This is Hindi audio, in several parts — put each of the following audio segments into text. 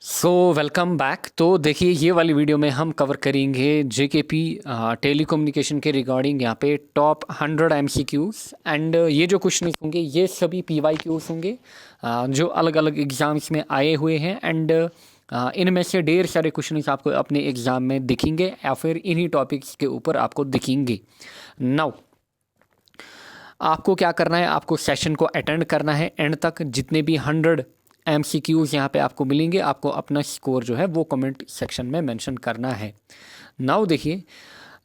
Welcome back. तो देखिए, ये वाली वीडियो में हम कवर करेंगे जेकेपी टेलीकम्युनिकेशन के रिगार्डिंग यहाँ पे टॉप 100 एमसीक्यूज़। एंड ये जो क्वेश्चन होंगे ये सभी पीवाईक्यूज़ होंगे जो अलग अलग एग्ज़ाम्स में आए हुए हैं। एंड इनमें से ढेर सारे क्वेश्चन आपको अपने एग्ज़ाम में दिखेंगे या फिर इन्हीं टॉपिक्स के ऊपर आपको दिखेंगे। नाउ आपको क्या करना है, आपको सेशन को अटेंड करना है एंड तक। जितने भी 100 MCQs यहाँ पे आपको मिलेंगे, आपको अपना स्कोर जो है वो कमेंट सेक्शन में मेंशन करना है। नाउ देखिए,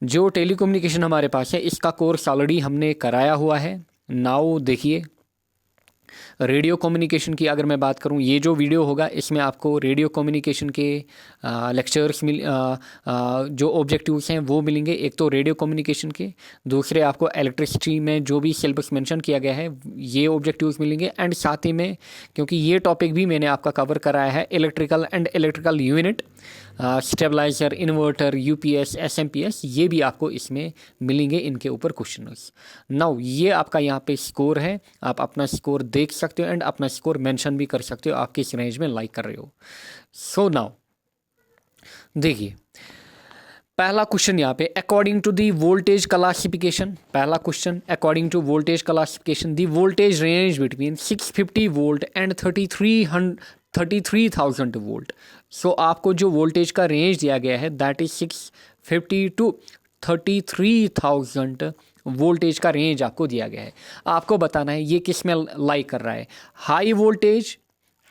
जो टेलीकम्युनिकेशन हमारे पास है इसका कोर्स ऑलरेडी हमने कराया हुआ है। नाउ देखिए, रेडियो कम्युनिकेशन की अगर मैं बात करूं, ये जो वीडियो होगा इसमें आपको रेडियो कम्युनिकेशन के लेक्चर्स जो ऑब्जेक्टिव्स हैं वो मिलेंगे। एक तो रेडियो कम्युनिकेशन के, दूसरे आपको इलेक्ट्रिसिटी में जो भी सिलेबस मेंशन किया गया है ये ऑब्जेक्टिव्स मिलेंगे। एंड साथ ही में, क्योंकि ये टॉपिक भी मैंने आपका कवर कराया है, electrical and electrical unit, stabiliser, inverter, UPS, SMPS, ये भी आपको इसमें मिलेंगे, इनके ऊपर क्वेश्चंस। नाउ ये आपका यहाँ पे स्कोर है, आप अपना स्कोर देख सकते हो एंड अपना स्कोर मेंशन भी कर सकते हो आप किस रेंज में लाइक कर रहे हो। सो नाउ देखिए, पहला क्वेश्चन यहाँ पे, according to the voltage classification. पहला question, according to voltage classification the voltage range between 650 volt and 33,000 volt. So आपको जो वोल्टेज का रेंज दिया गया है दैट इज 650 टू 33,000 वोल्टेज का रेंज आपको दिया गया है। आपको बताना है ये किस में लाई कर रहा है, high voltage,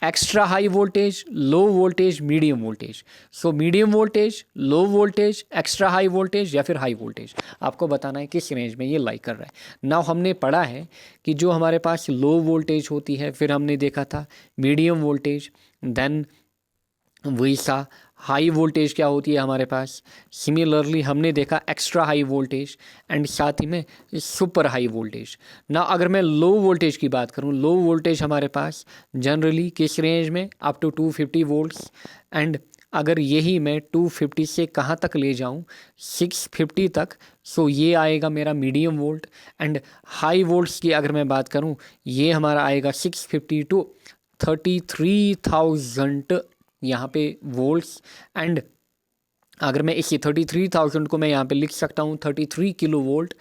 extra high voltage, low voltage, medium voltage. So medium voltage, low voltage, extra high voltage या फिर हाई वोल्टेज, आपको बताना है किस रेंज में ये लाई कर रहा है। नाउ हमने पढ़ा है कि जो हमारे पास लो वोल्टेज होती है, फिर हमने देखा था मीडियम वोल्टेज, देन वैसा हाई वोल्टेज क्या होती है हमारे पास। सिमिलरली हमने देखा एक्स्ट्रा हाई वोल्टेज एंड साथ ही में सुपर हाई वोल्टेज। ना अगर मैं लो वोल्टेज की बात करूं, लो वोल्टेज हमारे पास जनरली किस रेंज में, अप टू 250 वोल्ट्स। एंड अगर यही मैं 250 से कहाँ तक ले जाऊं, 650 तक, सो ये आएगा मेरा medium volt. And high volts की अगर मैं बात करूं, ये हमारा आएगा 650 टू 33,000 यहाँ पे वोल्ट्स। एंड अगर मैं इसी 33,000 को मैं यहाँ पे लिख सकता हूँ 33 kilo volt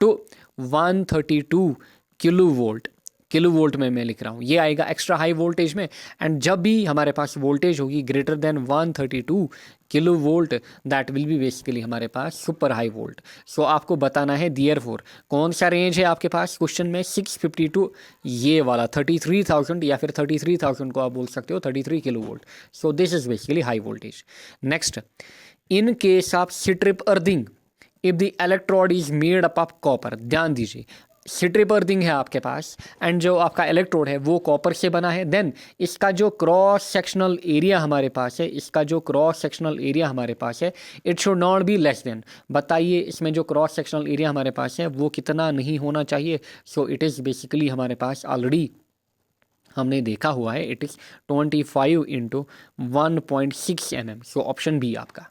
to 132 kilo volt, kilo volt में मैं लिख रहा हूँ, ये आएगा एक्स्ट्रा हाई वोल्टेज में। एंड जब भी हमारे पास वोल्टेज होगी greater than 132 kilo volt, that will be basically हमारे पास सुपर हाई वोल्ट। सो आपको बताना है देयरफॉर कौन सा रेंज है आपके पास क्वेश्चन में, 650 टू ये वाला 33,000 या फिर 33,000 को आप बोल सकते हो 33 kilo volt. So this is basically high voltage. Next, in case of strip earthing if the electrode is made up of copper. ध्यान दीजिए, स्ट्रिप अर्थिंग है आपके पास एंड जो आपका इलेक्ट्रोड है वो कॉपर से बना है। देन इसका जो क्रॉस सेक्शनल एरिया हमारे पास है, इसका जो क्रॉस सेक्शनल एरिया हमारे पास है, it should not be less than. बताइए इसमें जो क्रॉस सेक्शनल एरिया हमारे पास है वो कितना नहीं होना चाहिए। सो इट इज़ बेसिकली हमारे पास ऑलरेडी हमने देखा हुआ है, it is 25 into 1.6 mm। So option B आपका।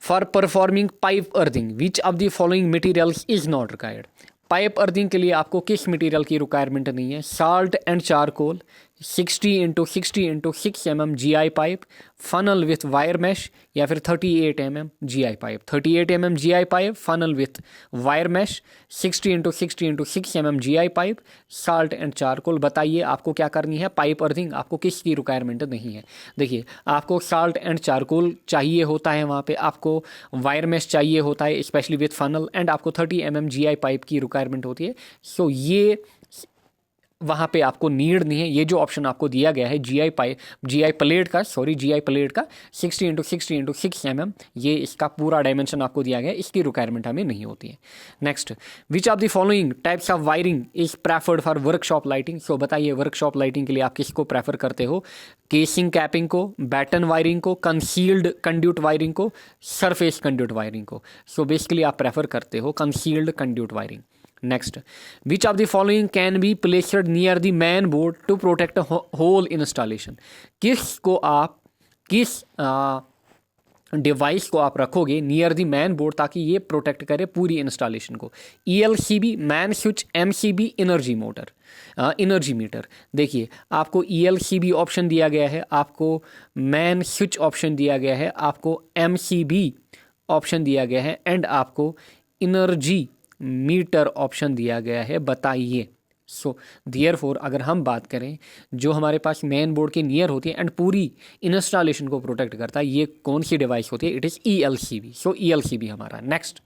For performing pipe earthing which of the following materials is not required. Pipe earthing के लिए आपको किस मटेरियल की रिक्वायरमेंट नहीं है, salt and charcoal, 60 into 60 into 6 mm GI pipe, funnel with wire mesh या फिर 38 mm GI pipe. 38 mm GI pipe, funnel with wire mesh, 60 into 60 into 6 mm GI pipe, salt and charcoal. बताइए आपको क्या करनी है, पाइप अर्थिंग आपको किसकी रिक्वायरमेंट नहीं है। देखिए, आपको साल्ट एंड चारकोल चाहिए होता है, वहाँ पे आपको वायर मैश चाहिए होता है स्पेशली विथ फनल, एंड आपको 30 mm GI पाइप की रिक्वायरमेंट होती है। सो ये वहाँ पे आपको नीड नहीं है। ये जो ऑप्शन आपको दिया गया है GI पाइप, GI प्लेट का, सॉरी GI प्लेट का 60 इंटू 60 इंटू 6 mm, ये इसका पूरा डायमेंशन आपको दिया गया है, इसकी रिक्वायरमेंट हमें नहीं होती है। Next, which of the following types of wiring is preferred for workshop lighting. So बताइए वर्कशॉप लाइटिंग के लिए आप किसको प्रेफर करते हो, केसिंग कैपिंग को, बैटन वायरिंग को, कंसील्ड कंड्यूट वायरिंग को, सरफेस कंड्यूट वायरिंग को। सो बेसिकली आप प्रेफर करते हो concealed conduit wiring. Next, which of the following can be placed near the main board to protect whole installation. किस को आप किस डिवाइस को आप रखोगे नियर दी मैन बोर्ड ताकि ये प्रोटेक्ट करे पूरी इंस्टॉलेशन को। ELCB man switch, MCB energy motor, energy meter. देखिए आपको ELCB ऑप्शन दिया गया है, आपको मैन स्विच ऑप्शन दिया गया है, आपको MCB ऑप्शन दिया गया है एंड आपको एनर्जी मीटर ऑप्शन दिया गया है। बताइए सो देयरफॉर अगर हम बात करें जो हमारे पास मेन बोर्ड के नियर होती है एंड पूरी इंस्टॉलेशन को प्रोटेक्ट करता है, ये कौन सी डिवाइस होती है? It is ELCB। So ELCB हमारा। Next,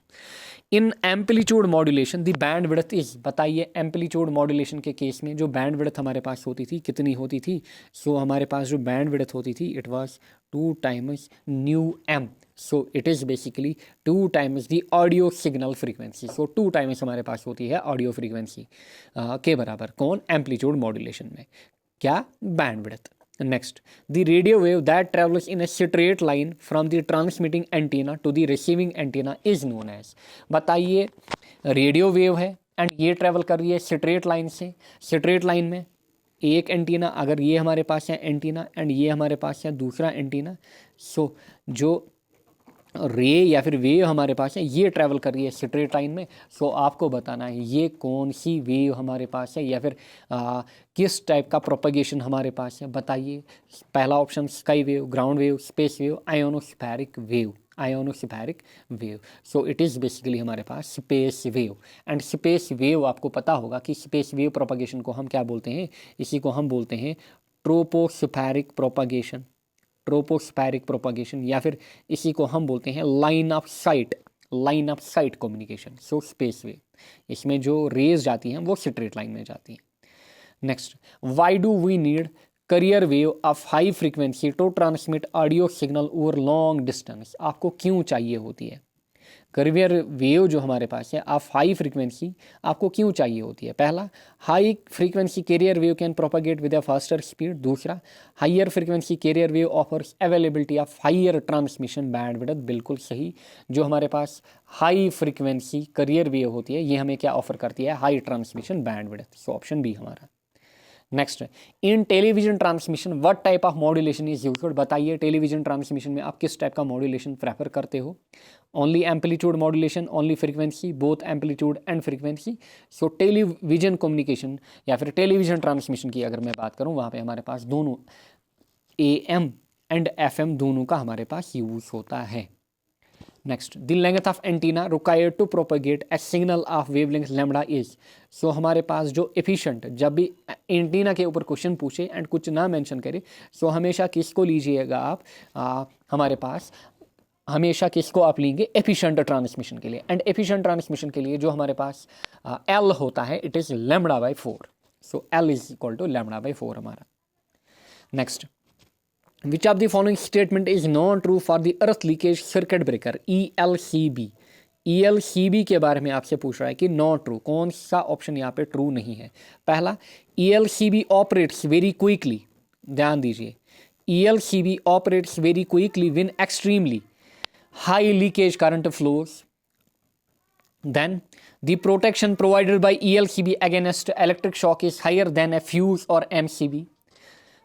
in amplitude modulation the band width is. बताइए एम्पलीट्यूड मॉड्यूलेशन के केस में जो बैंड विड्थ हमारे पास होती थी कितनी होती थी? सो हमारे पास जो बैंड विड्थ होती थी it was 2 times new M. So it is basically 2 times the audio signal frequency. So 2 times हमारे पास होती है ऑडियो फ्रीक्वेंसी के बराबर। कौन? एम्पलीट्यूड मॉड्यूलेशन में। क्या? Band width. Next, the radio wave that travels in a straight line from the transmitting antenna to the receiving antenna is known as। बताइए रेडियो वेव है एंड ये ट्रेवल कर रही है स्ट्रेट लाइन से। स्ट्रेट लाइन में एक एंटीना, अगर ये हमारे पास है एंटीना एंड ये हमारे पास है दूसरा एंटीना, सो जो रे या फिर वेव हमारे पास है ये ट्रैवल कर रही है स्ट्रेट लाइन में। सो आपको बताना है ये कौन सी वेव हमारे पास है या फिर किस टाइप का प्रोपगेशन हमारे पास है। बताइए पहला option sky wave, ground wave, space wave, ionospheric wave. Ionospheric wave. So it is basically हमारे पास space wave. And space wave आपको पता होगा कि स्पेस वेव प्रोपगेशन को हम क्या बोलते हैं? इसी को हम बोलते हैं ट्रोपोस्फेरिक प्रोपगेशन। ट्रोपोस्फेरिक प्रोपगेशन या फिर इसी को हम बोलते हैं line of site, line of site communication. So space wave, इसमें जो रेज जाती हैं वो स्ट्रेट लाइन में जाती हैं। Next, why do we need carrier wave of high frequency to transmit audio signal over long distance. आपको क्यों चाहिए होती है करियर वेव जो हमारे पास है ऑफ हाई फ्रीक्वेंसी, आपको क्यों चाहिए होती है? पहला, high frequency carrier wave can propagate with a faster speed. दूसरा, higher frequency carrier wave offers availability of higher transmission band width. बिल्कुल सही, जो हमारे पास हाई फ्रीक्वेंसी करियर वेव होती है ये हमें क्या ऑफर करती है? High transmission band width. So option B हमारा। Next, in television transmission what type of modulation is used. बताइए टेलीविजन ट्रांसमिशन में आप किस टाइप का मॉड्यूलेशन प्रेफर करते हो? Only amplitude modulation, only frequency, both amplitude and frequency. So television communication या फिर टेलीविजन ट्रांसमिशन की अगर मैं बात करूं वहाँ पे हमारे पास दोनों AM एंड FM दोनों का हमारे पास यूज होता है। Next, the length of antenna required to propagate a signal of wavelength lambda is. So हमारे पास जो एफिशिएंट, जब भी एंटीना के ऊपर क्वेश्चन पूछे एंड कुछ ना मेंशन करे, सो हमेशा किसको लीजिएगा आप? हमारे पास हमेशा किसको आप लेंगे? एफिशिएंट ट्रांसमिशन के लिए। एंड एफिशिएंट ट्रांसमिशन के लिए जो हमारे पास L होता है it is λ/4। So L is equal to λ/4 हमारा। Next, Which of the following statement is not true for the earth leakage circuit breaker ELCB। ELCB के बारे में आपसे पूछ रहा है कि नॉट ट्रू, कौन सा ऑप्शन यहाँ पे ट्रू नहीं है? पहला, ELCB ऑपरेट्स वेरी क्विकली। ध्यान दीजिए, ELCB operates very quickly when extremely high leakage current flows. Then the protection provided by ELCB against electric shock is higher than a fuse or MCB।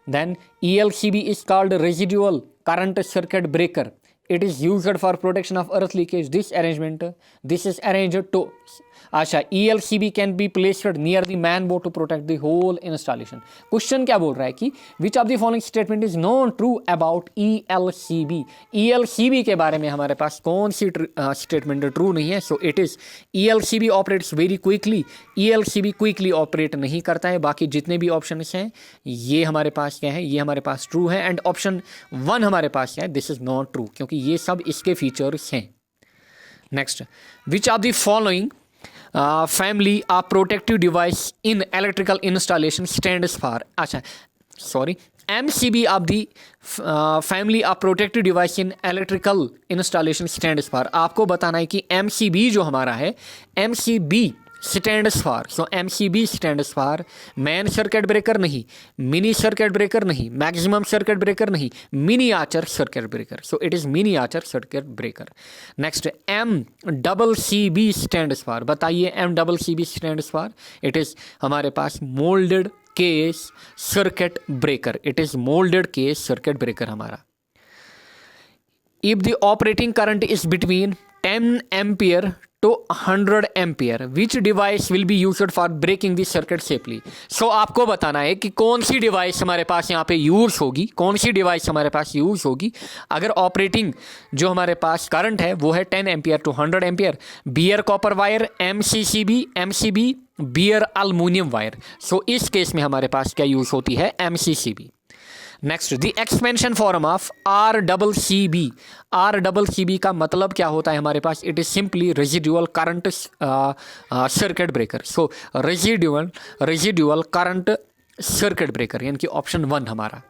Then ELCB is called residual current circuit breaker। It is used for protection of earth leakage। This is arranged to अच्छा ELCB can be placed near the main board to protect the whole installation. Question क्या बोल रहा है कि which of the following statement is not true about ELCB। ELCB के बारे में हमारे पास कौन सी स्टेटमेंट ट्रू नहीं है? So it is ELCB operates very quickly. ELCB quickly operate नहीं करता है। बाकी जितने भी ऑप्शन हैं ये हमारे पास क्या है? ये हमारे पास ट्रू है। एंड ऑप्शन 1 हमारे पास है दिस इज नॉट ट्रू, क्योंकि ये सब इसके फीचर्स हैं। Next, which of the following family of protective device in electrical installation stands for। अच्छा sorry, MCB of the family of protective device in electrical installation stands for। आपको बताना है कि MCB जो हमारा है, MCB stands for, so MCB stands for main circuit breaker नहीं, मिनी सर्किट ब्रेकर नहीं, मैक्सिमम सर्किट ब्रेकर नहीं, miniature circuit breaker. So it is miniature circuit breaker. Next, MCCB stands for। बताइए MCCB stands for। It is हमारे पास moulded case circuit breaker. It is moulded case circuit breaker हमारा। If the operating current is between 10 ampere to 100 ampere, which device will be used for breaking the circuit safely? So आपको बताना है कि कौन सी डिवाइस हमारे पास यहाँ पे यूज होगी, कौन सी डिवाइस हमारे पास यूज होगी अगर ऑपरेटिंग जो हमारे पास करंट है वो है 10 ampere to 100 ampere, bare copper wire, MCB, bare aluminium wire. So इस केस में हमारे पास क्या यूज होती है, MCCB. Next, the expansion form of RCCB का मतलब क्या होता है हमारे पास? It is simply residual current circuit breaker. So residual current circuit breaker, यानी कि ऑप्शन 1 हमारा।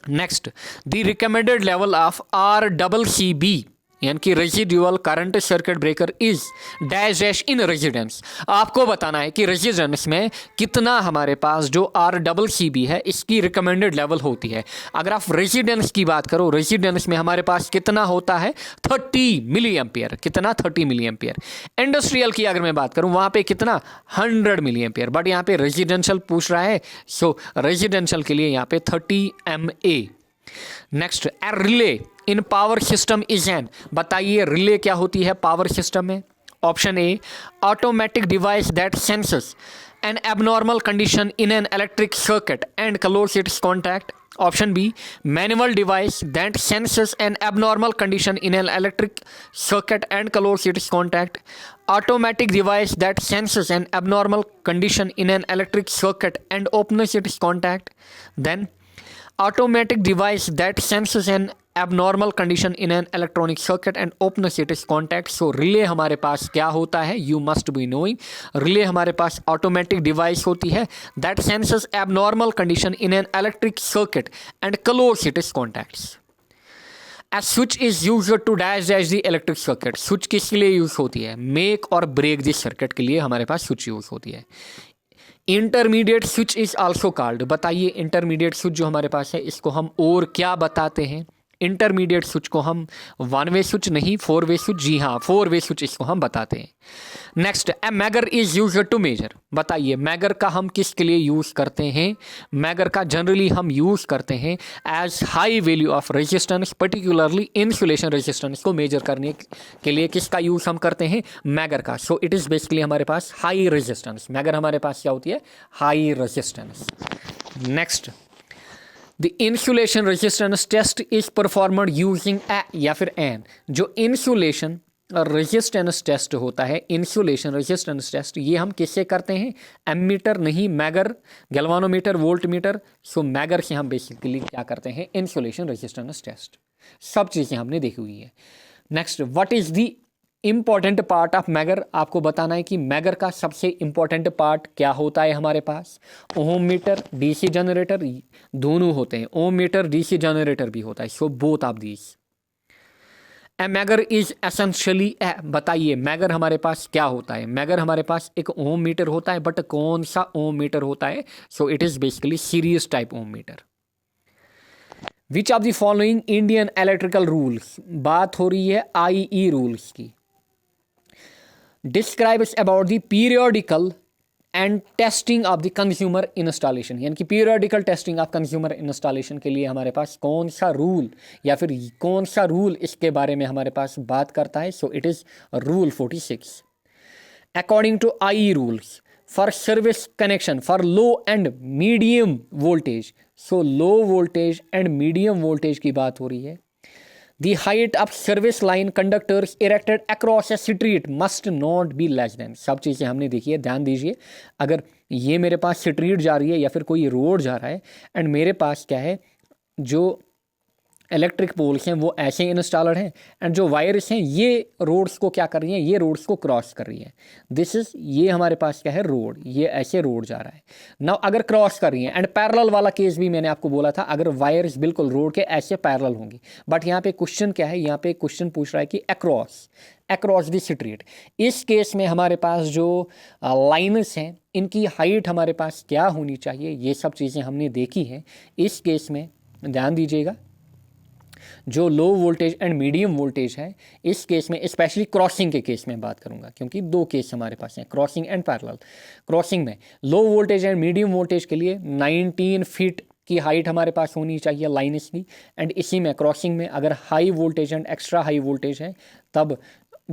Next, the recommended level of RCCB यानी कि residual current circuit breaker is dash in residence. आपको बताना है कि रेजिडेंस में कितना हमारे पास जो RCCB है इसकी रिकमेंडेड लेवल होती है। अगर आप रेजिडेंस की बात करो, रेजिडेंस में हमारे पास कितना होता है, 30 मिली एम्पियर। कितना, 30 मिली एम्पियर। इंडस्ट्रियल की अगर मैं बात करूं वहां पे कितना, 100 मिली एम्पियर। बट यहाँ पे रेजिडेंशियल पूछ रहा है, सो रेजिडेंशियल के लिए यहाँ पे 30 MA। Next, relay in power system is an, बताइए रिले क्या होती है पावर सिस्टम में? Option A, automatic device that senses an abnormal condition in an electric circuit and close its contact. Option B, manual device that senses an abnormal condition in an electric circuit and close its contact. Automatic device that senses an abnormal condition in an electric circuit and opens its contact. Then automatic device that senses an abnormal condition in an electronic circuit and opens its contact. So relay हमारे पास क्या होता है, you must be knowing. relay हमारे पास automatic device होती है that senses abnormal condition in an electric circuit and close its contacts. A switch is used to dash the electric circuit. switch किसके लिए यूज होती है? make और break the circuit के लिए हमारे पास switch यूज होती है। Intermediate switch is also called, बताइए इंटरमीडिएट स्विच जो हमारे पास है इसको हम और क्या बताते हैं? इंटरमीडिएट स्विच को हम 1 वे स्विच नहीं 4 वे स्विच, जी हाँ 4 वे स्विच इसको हम बताते हैं। Next, a megger is use to measure, बताइए मैगर का हम किसके लिए यूज करते हैं? मैगर का जनरली हम यूज करते हैं as high value of resistance, particularly insulation resistance को मेजर करने के लिए किसका यूज हम करते हैं? मैगर का। सो इट इज बेसिकली हमारे पास हाई रेजिस्टेंस, मैगर हमारे पास क्या होती है? High resistance. Next, the insulation resistance test is performed using a या फिर एन। जो इंसुलेशन रेजिस्टेंस टेस्ट होता है, इंसुलेशन रेजिस्टेंस टेस्ट, ये हम किससे करते हैं? एमीटर नहीं, megger, galvanometer, voltmeter. So megger से हम बेसिकली क्या करते हैं? Insulation resistance test. सब चीज़ें हमने देखी हुई है। Next, what is the important part of megger? आपको बताना है कि मैगर का सबसे इंपॉर्टेंट पार्ट क्या होता है हमारे पास? ओम मीटर, डीसी जनरेटर दोनों होते हैं। ओम मीटर, डीसी जनरेटर भी होता है। So both of these. A megger is essentially, बताइए मैगर हमारे पास क्या होता है? मैगर हमारे पास एक ओम मीटर होता है, बट कौन सा ओम मीटर होता है? So it is basically series type ohm meter. Which of the following Indian electrical rules, बात हो रही है IE रूल्स की, describes about the periodical and testing of the consumer installation, यानी कि periodical testing of consumer installation के लिए हमारे पास कौन सा रूल या फिर कौन सा रूल इसके बारे में हमारे पास बात करता है? So it is rule 46। According to IE rules for service connection for low and medium voltage, so low voltage and medium voltage की बात हो रही है। The height of service line conductors erected across a street must not be less than, सब चीज़ें हमने देखी है, ध्यान दीजिए। अगर ये मेरे पास स्ट्रीट जा रही है या फिर कोई रोड जा रहा है एंड मेरे पास क्या है, जो इलेक्ट्रिक पोल्स हैं वो ऐसे इंस्टॉलर हैं एंड जो वायर्स हैं ये रोड्स को क्या कर रही हैं? ये रोड्स को क्रॉस कर रही है। दिस इज, ये हमारे पास क्या है? रोड, ये ऐसे रोड जा रहा है ना, अगर क्रॉस कर रही हैं। एंड पैरेलल वाला केस भी मैंने आपको बोला था, अगर वायर्स बिल्कुल रोड के ऐसे पैरेलल होंगी। बट यहाँ पे क्वेश्चन क्या है? यहाँ पे क्वेश्चन पूछ रहा है कि अक्रॉस द स्ट्रीट। इस केस में हमारे पास जो लाइन्स हैं इनकी हाइट हमारे पास क्या होनी चाहिए? ये सब चीज़ें हमने देखी हैं। इस केस में ध्यान दीजिएगा, जो लो वोल्टेज एंड मीडियम वोल्टेज है इस केस में, स्पेशली क्रॉसिंग के केस में बात करूंगा, क्योंकि 2 केस हमारे पास हैं, क्रॉसिंग एंड पैरेलल। क्रॉसिंग में लो वोल्टेज एंड मीडियम वोल्टेज के लिए 19 फीट की हाइट हमारे पास होनी चाहिए लाइन इसकी, एंड इसी में क्रॉसिंग में अगर high voltage and extra high voltage है तब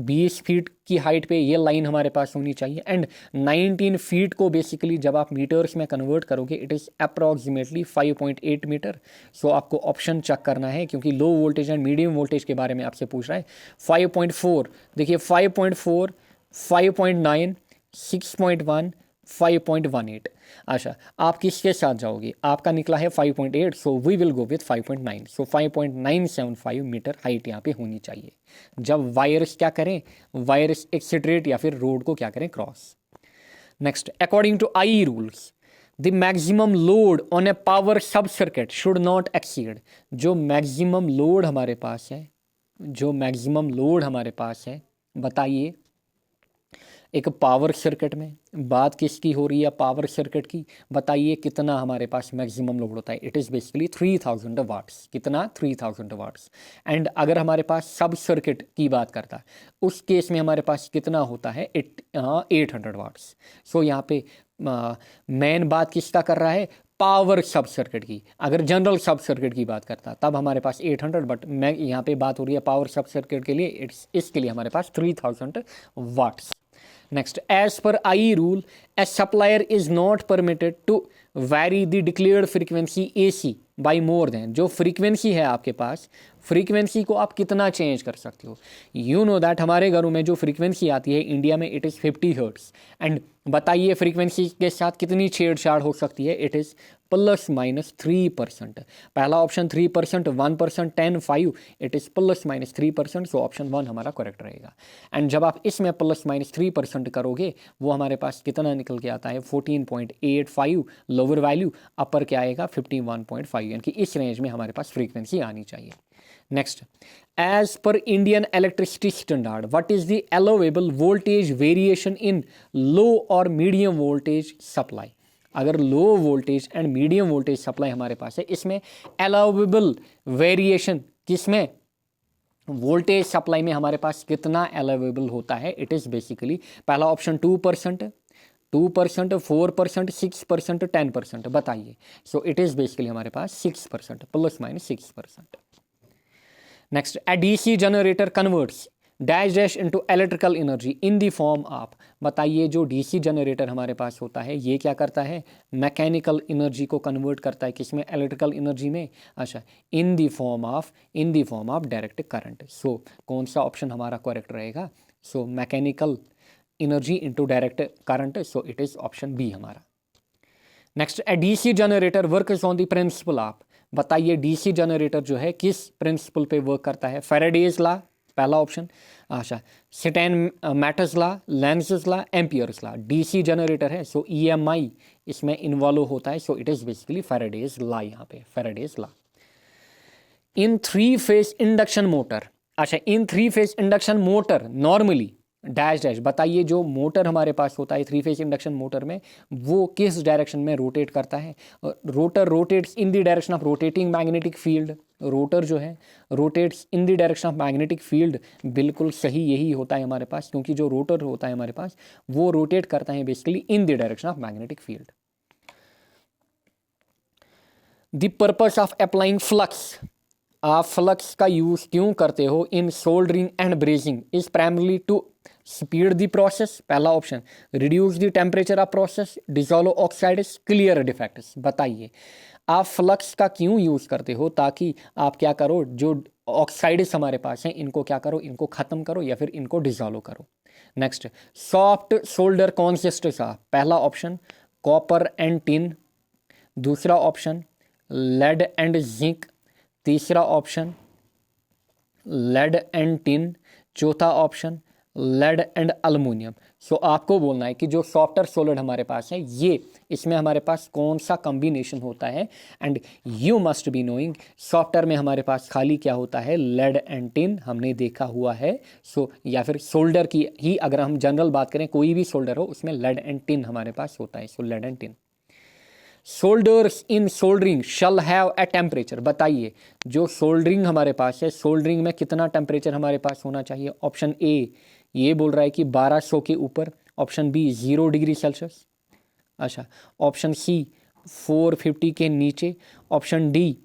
20 फीट की हाइट पे ये लाइन हमारे पास होनी चाहिए। एंड 19 फीट को बेसिकली जब आप मीटर्स में कन्वर्ट करोगे इट इज़ अप्रॉक्सीमेटली 5.8 मीटर। सो आपको ऑप्शन चेक करना है क्योंकि लो वोल्टेज एंड मीडियम वोल्टेज के बारे में आपसे पूछ रहा है। 5.4 देखिए, 5.4, 5.9, 6.1, 5.18। अच्छा, आप किसके साथ जाओगे? आपका निकला है 5.8, so we will go with 5.9। So 5.975 meter height यहाँ पे होनी चाहिए जब वायर्स क्या करें, वायर्स एक्सीटरेट या फिर रोड को क्या करें, cross. Next, according to I rules the maximum load on a power sub circuit should not exceed. जो मैक्सिमम लोड हमारे पास है, जो मैक्सिमम लोड हमारे पास है, बताइए एक पावर सर्किट में बात किसकी हो रही है? पावर सर्किट की। बताइए कितना हमारे पास मैक्सिमम लोड होता है? It is basically 3000 watts. कितना? 3000 वाट्स। एंड अगर हमारे पास सब सर्किट की बात करता है उस केस में हमारे पास कितना होता है? 800 वाट्स। सो यहाँ पे मेन बात किसका कर रहा है? पावर सब सर्किट की। अगर जनरल सब सर्किट की बात करता तब हमारे पास 800, बट मैं यहाँ पे बात हो रही है पावर सब सर्किट के लिए, इसके लिए हमारे पास 3000 watts. Next, as per IE rule, a supplier is not permitted to vary the declared frequency AC by more than। जो फ्रीक्वेंसी है आपके पास, फ्रीक्वेंसी को आप कितना चेंज कर सकते हो? यू नो दैट हमारे घरों में जो फ्रीक्वेंसी आती है इंडिया में इट इज़ 50 हर्ट्स। एंड बताइए फ्रीक्वेंसी के साथ कितनी छेड़छाड़ हो सकती है? It is +-3%। पहला option 3%, 1%, 10, 5, it is +-3%। So option 1 हमारा करेक्ट रहेगा। एंड जब आप इसमें +-3% करोगे वो हमारे पास कितना निकल के आता है? 14.85 लोअर वैल्यू, अपर क्या आएगा? 51.5, यानी कि इस रेंज में हमारे पास फ्रीक्वेंसी आनी चाहिए। नेक्स्ट, एज पर Indian electricity standard what is the allowable voltage variation in low और मीडियम वोल्टेज सप्लाई? अगर low voltage and medium voltage supply हमारे पास है, इसमें अलाउएबल वेरिएशन किसमें? वोल्टेज सप्लाई में हमारे पास कितना अलाउएबल होता है? इट इज़ बेसिकली पहला ऑप्शन 2%, 4%, 6%, 10%। बताइए। सो इट इज़ बेसिकली हमारे पास 6%, ±6%। Next, a DC generator converts dash dash into electrical energy in the form of. बताइए जो डीसी जनरेटर हमारे पास होता है ये क्या करता है? मैकेनिकल एनर्जी को कन्वर्ट करता है किसमें? इलेक्ट्रिकल एनर्जी में। अच्छा, in the form of direct current. So कौन सा ऑप्शन हमारा करेक्ट रहेगा? So mechanical energy into direct current. So it is option B हमारा। Next, a DC generator works on the principle of. बताइए डीसी जनरेटर जो है किस प्रिंसिपल पे वर्क करता है? फैराडेज लॉ, पहला ऑप्शन। अच्छा, Steinmetz's law, Lenz's law, Ampere's law. DC generator है सो ईएमआई इसमें इन्वॉल्व होता है। So it is basically Faraday's law, यहाँ पे फैराडेज लॉ। इन 3 फेज इंडक्शन मोटर। अच्छा, इन 3 phase induction motor normally dash dash. बताइए जो मोटर हमारे पास होता है 3 फेज इंडक्शन मोटर में वो किस डायरेक्शन में रोटेट करता है? Rotor rotates in the direction of rotating magnetic field. Rotor जो है rotates in the direction of magnetic field. बिल्कुल सही यही होता है हमारे पास, क्योंकि जो रोटर होता है हमारे पास वो रोटेट करता है basically in the direction of magnetic field. The purpose of applying flux. आप फ्लक्स का यूज क्यों करते हो in soldering and brazing? Is primarily to speed the process, पहला option. Reduce the temperature of process, dissolve oxides, clear defects. बताइए आप फ्लक्स का क्यों यूज करते हो? ताकि आप क्या करो, जो ऑक्साइड्स हमारे पास हैं इनको क्या करो, इनको खत्म करो या फिर इनको डिसॉल्व करो। नेक्स्ट, सॉफ्ट सोल्डर कॉन्सिस्ट्स ऑफ, पहला ऑप्शन कॉपर एंड टिन, दूसरा ऑप्शन लेड एंड जिंक, तीसरा ऑप्शन लेड एंड टिन, चौथा ऑप्शन लेड एंड अल्युमिनियम। सो आपको बोलना है कि जो सॉफ्टर सोलिड हमारे पास है ये इसमें हमारे पास कौन सा कॉम्बिनेशन होता है। And you must be knowing softer में हमारे पास खाली क्या होता है? लेड एंड टिन हमने देखा हुआ है। सो या फिर सोल्डर की ही अगर हम जनरल बात करें कोई भी सोल्डर हो उसमें लेड एंड टिन हमारे पास होता है। So lead and tin. Solders in soldering shall have a temperature. बताइए जो सोल्डरिंग हमारे पास है सोल्डरिंग में कितना टेम्परेचर हमारे पास होना चाहिए? ऑप्शन ए ये बोल रहा है कि 1200 के ऊपर, ऑप्शन बी 0 डिग्री सेल्सियस, अच्छा ऑप्शन सी 450 के नीचे, ऑप्शन डी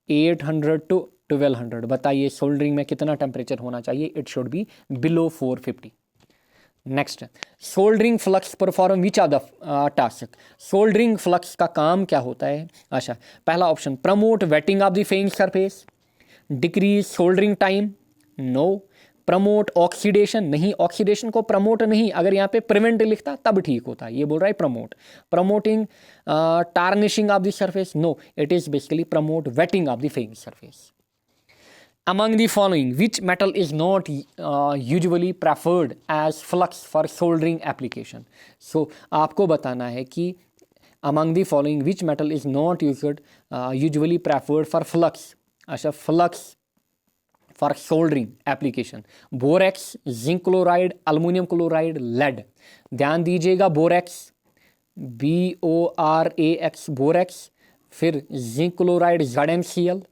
800 टू 1200। बताइए सोल्डरिंग में कितना टेम्परेचर होना चाहिए? It should be below 450। Next, soldering flux perform which are the task. Soldering flux का काम क्या होता है? अच्छा, पहला option promote wetting of the facing surface, decrease soldering time, no. Promote oxidation, नहीं, ऑक्सीडेशन को प्रमोट नहीं, अगर यहाँ पे प्रिवेंट लिखता तब ठीक होता, ये बोल रहा है promote. Promoting tarnishing of the surface, no, it is basically promote wetting of the facing surface. Among the following, which metal is not usually preferred as flux for soldering application? So आपको बताना है कि among the following which metal is not usually preferred for flux। अच्छा, flux for soldering application, borax, zinc chloride, aluminium chloride, lead. ध्यान दीजिएगा, बोरेक्स, BORAX बोरेक्स, फिर जिंक क्लोराइड ZnCl,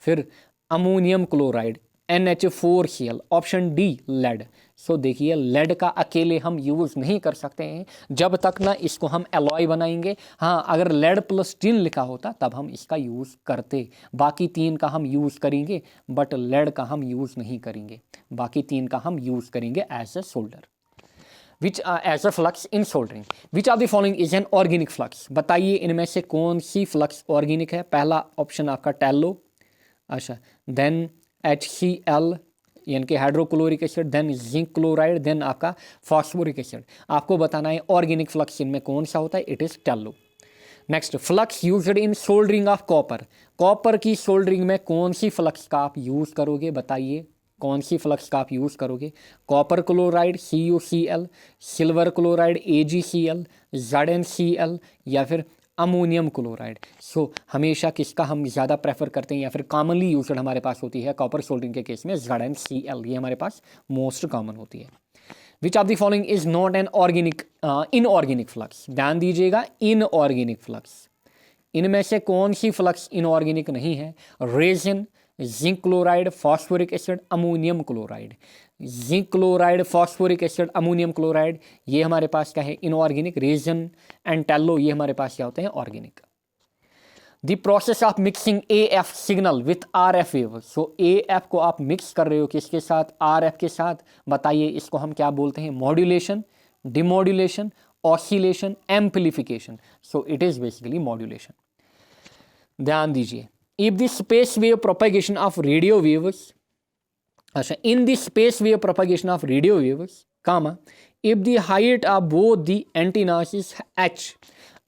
फिर ammonium chloride NH4Cl, option D lead. So देखिए, लेड का अकेले हम यूज़ नहीं कर सकते हैं जब तक ना इसको हम एलॉय बनाएंगे। हाँ, अगर लेड प्लस टिन लिखा होता तब हम इसका यूज़ करते। बाकी तीन का हम यूज़ करेंगे, बट लेड का हम यूज़ नहीं करेंगे। बाकी तीन का हम यूज़ करेंगे as a solder, which as a flux in soldering. Which of the following is an organic flux. बताइए इनमें से कौन सी फ्लक्स ऑर्गेनिक है? पहला ऑप्शन आपका टैलो, अच्छा, देन HCl यानी कि hydrochloric acid, then zinc chloride, then आपका फॉस्फोरिक एसिड। आपको बताना है ऑर्गेनिक फ्लक्स इनमें कौन सा होता है? It is tallow. Next, flux used in soldering of copper. Copper की सोल्डरिंग में कौन सी फ्लक्स का आप यूज़ करोगे? बताइए कौन सी फ्लक्स का आप यूज़ करोगे? Copper chloride CuCl, silver chloride AgCl, ZnCl, या फिर अमोनियम क्लोराइड। सो हमेशा किसका हम ज़्यादा प्रेफर करते हैं या फिर कॉमनली यूज्ड हमारे पास होती है कॉपर सोल्डरिंग के केस में? ZnCl, ये हमारे पास मोस्ट कॉमन होती है। Which of the following is not an organic inorganic flux. ध्यान दीजिएगा, इनऑर्गेनिक फ्लक्स, इनमें से कौन सी फ्लक्स इनऑर्गेनिक नहीं है? Resin, zinc chloride, phosphoric acid, ammonium chloride. Zinc chloride, phosphoric acid, ammonium chloride, ये हमारे पास क्या है? इनऑर्गेनिक। रेजिन एंड टैलो, ये हमारे पास क्या होते हैं? Organic. The process of mixing AF signal with RF wave. So AF को आप मिक्स कर रहे हो किसके साथ? RF के साथ। बताइए इसको हम क्या बोलते हैं? Modulation, demodulation, oscillation, amplification. So it is basically modulation. ध्यान दीजिए, if the space wave propagation of radio waves, अच्छा, in the space wave propagation of radio waves, comma, if the height of both the antennas is h।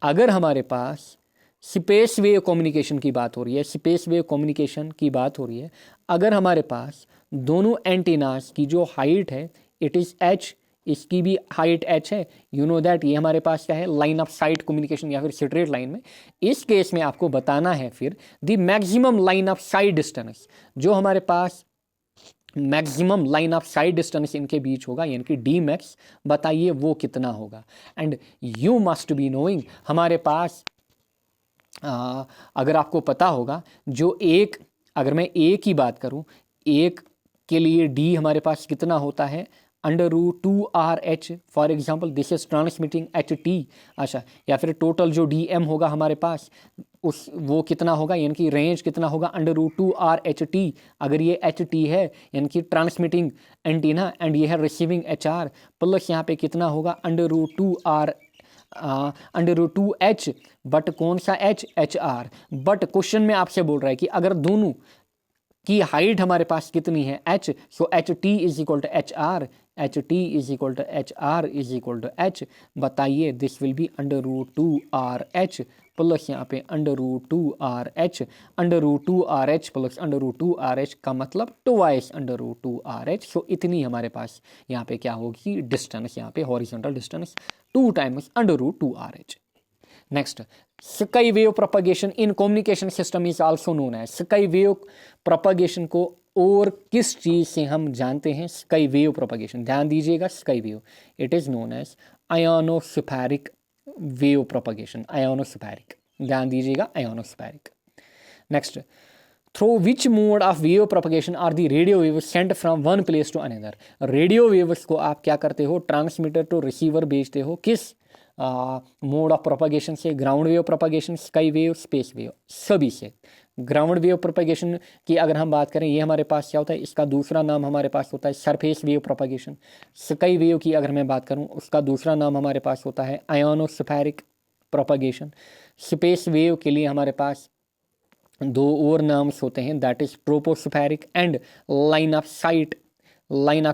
अगर हमारे पास स्पेस वेव कम्युनिकेशन की बात हो रही है, स्पेस वेव कम्युनिकेशन की बात हो रही है, अगर हमारे पास दोनों एंटीनास की जो हाइट है इट इज़ h, इसकी भी हाइट h है, यू नो दैट, ये हमारे पास क्या है? लाइन ऑफ साइट कम्युनिकेशन या फिर स्ट्रेट लाइन में। इस केस में आपको बताना है फिर the maximum line of sight distance, जो हमारे पास maximum line of side distance इनके बीच होगा यानी कि डी मैक्स। बताइए वो कितना होगा? And you must be knowing, हमारे पास अगर आपको पता होगा, जो एक, अगर मैं ए की बात करूं, एक के लिए डी हमारे पास कितना होता है? √2RH। For example this is transmitting HT। अच्छा, या फिर टोटल जो DM होगा हमारे पास, उस वो कितना होगा यानी कि रेंज कितना होगा? √2RHT। अगर ये HT है यानी कि ट्रांसमिटिंग एंटीना, एंड ये है रिसीविंग HR, प्लस यहाँ पे कितना होगा? √2H, बट कौन सा H? HR। बट क्वेश्चन में आपसे बोल रहा है कि अगर दोनों की हाइट हमारे पास कितनी है? h, so HT is equal to HR, HT is equal to HR is equal to H। बताइए this will be √2RH plus यहाँ पे √2RH, √2RH प्लस √2RH का मतलब ट्वाइस √2RH। सो इतनी हमारे पास यहाँ पे क्या होगी? डिस्टेंस, यहाँ पे horizontal distance 2 times √2RH। Next, sky wave propagation in communication system is also known है। स्काई वेव प्रोपगेशन को और किस चीज़ से हम जानते हैं? स्काई वेव प्रोपगेशन, ध्यान दीजिएगा, sky wave it is known as ionospheric wave propagation. Ionospheric, ध्यान दीजिएगा, ionospheric. Next, through which mode of wave propagation are the radio waves sent from one place to another. Radio waves को आप क्या करते हो? ट्रांसमीटर टू रिसीवर भेजते हो, किस मोड ऑफ प्रोपगेशन से, ground wave propagation, sky wave, space wave, सभी से। ग्राउंड वेव प्रोपगेशन की अगर हम बात करें, ये हमारे पास क्या होता है, इसका दूसरा नाम हमारे पास होता है surface wave propagation. Sky wave की अगर मैं बात करूं, उसका दूसरा नाम हमारे पास होता है आयोनोस्फेरिक प्रोपगेशन। स्पेस वेव के लिए हमारे पास दो और नाम्स होते हैं, that is tropospheric and line of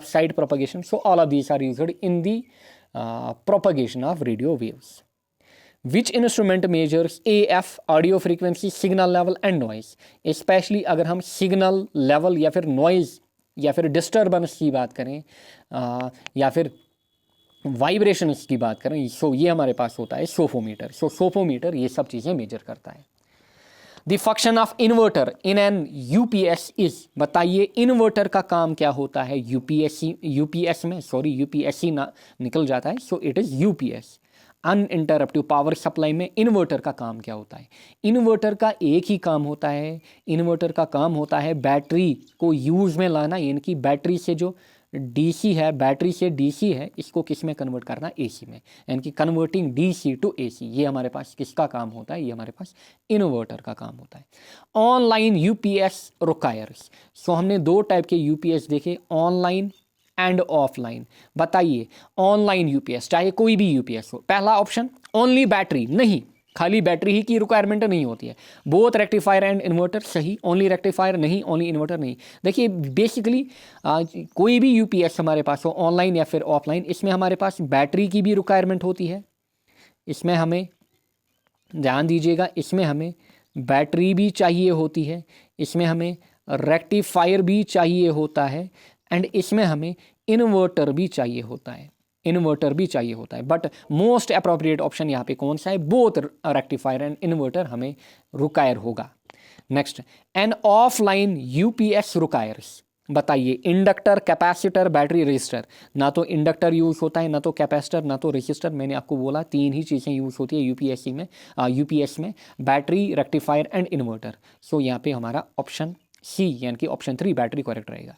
sight propagation. So all of these are used in the propagation of radio waves. Which instrument measures AF audio frequency, signal level and noise? Especially अगर हम signal level या फिर noise या फिर disturbance की बात करें या फिर vibrations की बात करें, सो ये हमारे पास होता है सोफोमीटर। सो सोफोमीटर ये सब चीज़ें मेजर करता है। The function of inverter in an UPS is, बताइए इन्वर्टर का काम क्या होता है यूपीएससी ना निकल जाता है, so it is UPS. Uninterruptive power supply में इन्वर्टर का काम क्या होता है? इन्वर्टर का एक ही काम होता है, इन्वर्टर का काम होता है बैटरी को यूज में लाना, यानी कि बैटरी से जो डीसी है, बैटरी से डीसी है, इसको किस में कन्वर्ट करना? एसी में, यानी कि कन्वर्टिंग डीसी टू एसी। ये हमारे पास किसका काम होता है? ये हमारे पास इन्वर्टर का काम होता है। ऑनलाइन यूपीएस रिक्वायर्स, सो हमने दो टाइप के यूपीएस देखे, ऑनलाइन एंड ऑफलाइन। बताइए ऑनलाइन यूपीएस, चाहे कोई भी यूपीएस हो, पहला ऑप्शन ओनली बैटरी, नहीं, खाली बैटरी ही की रिक्वायरमेंट नहीं होती है। बोथ रेक्टिफायर एंड इन्वर्टर, सही, ओनली रेक्टिफायर नहीं, ओनली इन्वर्टर नहीं। देखिए बेसिकली कोई भी यूपीएस हमारे पास हो, ऑनलाइन या फिर ऑफलाइन, इसमें हमारे पास बैटरी की भी रिक्वायरमेंट होती है। इसमें हमें ध्यान दीजिएगा, इसमें हमें बैटरी भी चाहिए होती है, इसमें हमें रेक्टिफायर भी चाहिए होता है, एंड इसमें हमें इन्वर्टर भी चाहिए होता है, बट मोस्ट अप्रोप्रिएट ऑप्शन यहाँ पे कौन सा है? बोथ रेक्टिफायर एंड इन्वर्टर हमें रिक्वायर होगा। Next, an offline UPS requires, बताइए इंडक्टर, कैपेसिटर, बैटरी, रजिस्टर। ना तो इंडक्टर यूज होता है, ना तो कैपेसिटर, ना तो रजिस्टर। मैंने आपको बोला तीन ही चीज़ें यूज होती है यूपीएस में, बैटरी, रेक्टिफायर एंड इन्वर्टर। सो यहाँ पे हमारा ऑप्शन सी यानी कि ऑप्शन 3 बैटरी करेक्ट रहेगा।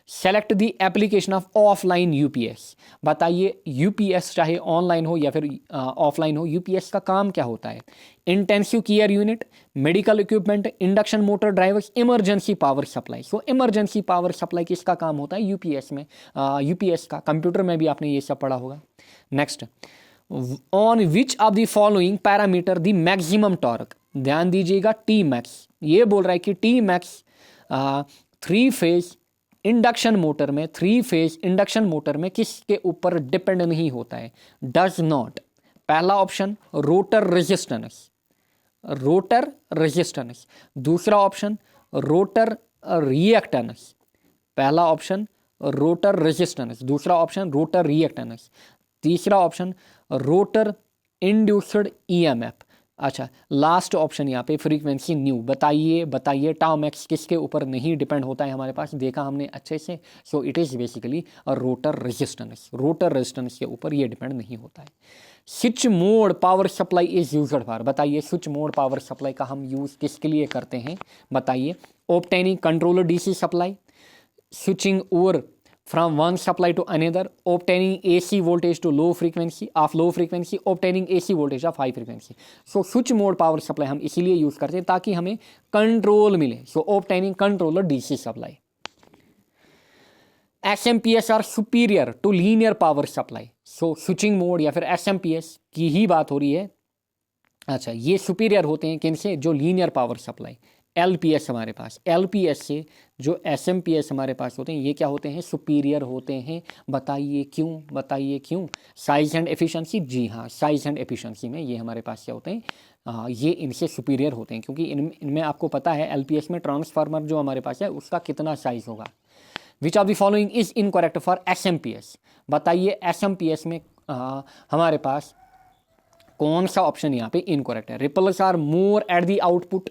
Select the application of offline UPS, बताइए यूपीएस चाहे ऑनलाइन हो या फिर ऑफलाइन हो, यूपीएस का काम क्या होता है? Intensive care unit, medical equipment, induction motor drivers, emergency power supply. So emergency power supply किसका काम होता है? यूपीएस में, यूपीएस का। कंप्यूटर में भी आपने ये सब पढ़ा होगा। Next, on which of the following parameter the maximum torque, ध्यान दीजिएगा टी मैक्स, ये बोल रहा है कि T max 3 phase induction motor में, 3 फेज इंडक्शन मोटर में किसके ऊपर डिपेंड नहीं होता है? Does not. पहला ऑप्शन रोटर रेजिस्टेंस, दूसरा ऑप्शन रोटर रिएक्टेंस, पहला ऑप्शन रोटर रेजिस्टेंस, दूसरा ऑप्शन रोटर रिएक्टेंस, तीसरा ऑप्शन रोटर इंड्यूस्ड ईएमएफ। अच्छा, लास्ट ऑप्शन यहाँ पे फ्रीक्वेंसी न्यू। बताइए टाउ मैक्स किसके ऊपर नहीं डिपेंड होता है हमारे पास? देखा हमने अच्छे से। सो it is basically rotor resistance के ऊपर ये डिपेंड नहीं होता है। Switch mode power supply is used for, बताइए स्विच मोड पावर सप्लाई का हम यूज़ किसके लिए करते हैं? बताइए obtaining controller DC supply, switching over from one supply to another, obtaining AC voltage to low frequency, obtaining AC voltage of high frequency. So switch mode power supply हम इसीलिए यूज करते हैं ताकि हमें कंट्रोल मिले। So obtaining controller DC supply. SMPS are superior to linear power supply. So switching mode या फिर SMPS की ही बात हो रही है। अच्छा, ये सुपीरियर होते हैं किनसे? जो लीनियर पावर सप्लाई, LPS हमारे पास, LPS से जो SMPS हमारे पास होते हैं, ये क्या होते हैं? सुपीरियर होते हैं। बताइए क्यों? साइज एंड एफिशिएंसी, जी हाँ, साइज एंड एफिशिएंसी में ये हमारे पास क्या होते हैं? ये इनसे सुपीरियर होते हैं, क्योंकि इनमें आपको पता है LPS में ट्रांसफार्मर जो हमारे पास है उसका कितना साइज होगा। विच of the following is incorrect for SMPS, बताइए SMPS में हमारे पास कौन सा ऑप्शन यहाँ पे इनकरेक्ट है? Ripples are more at the output.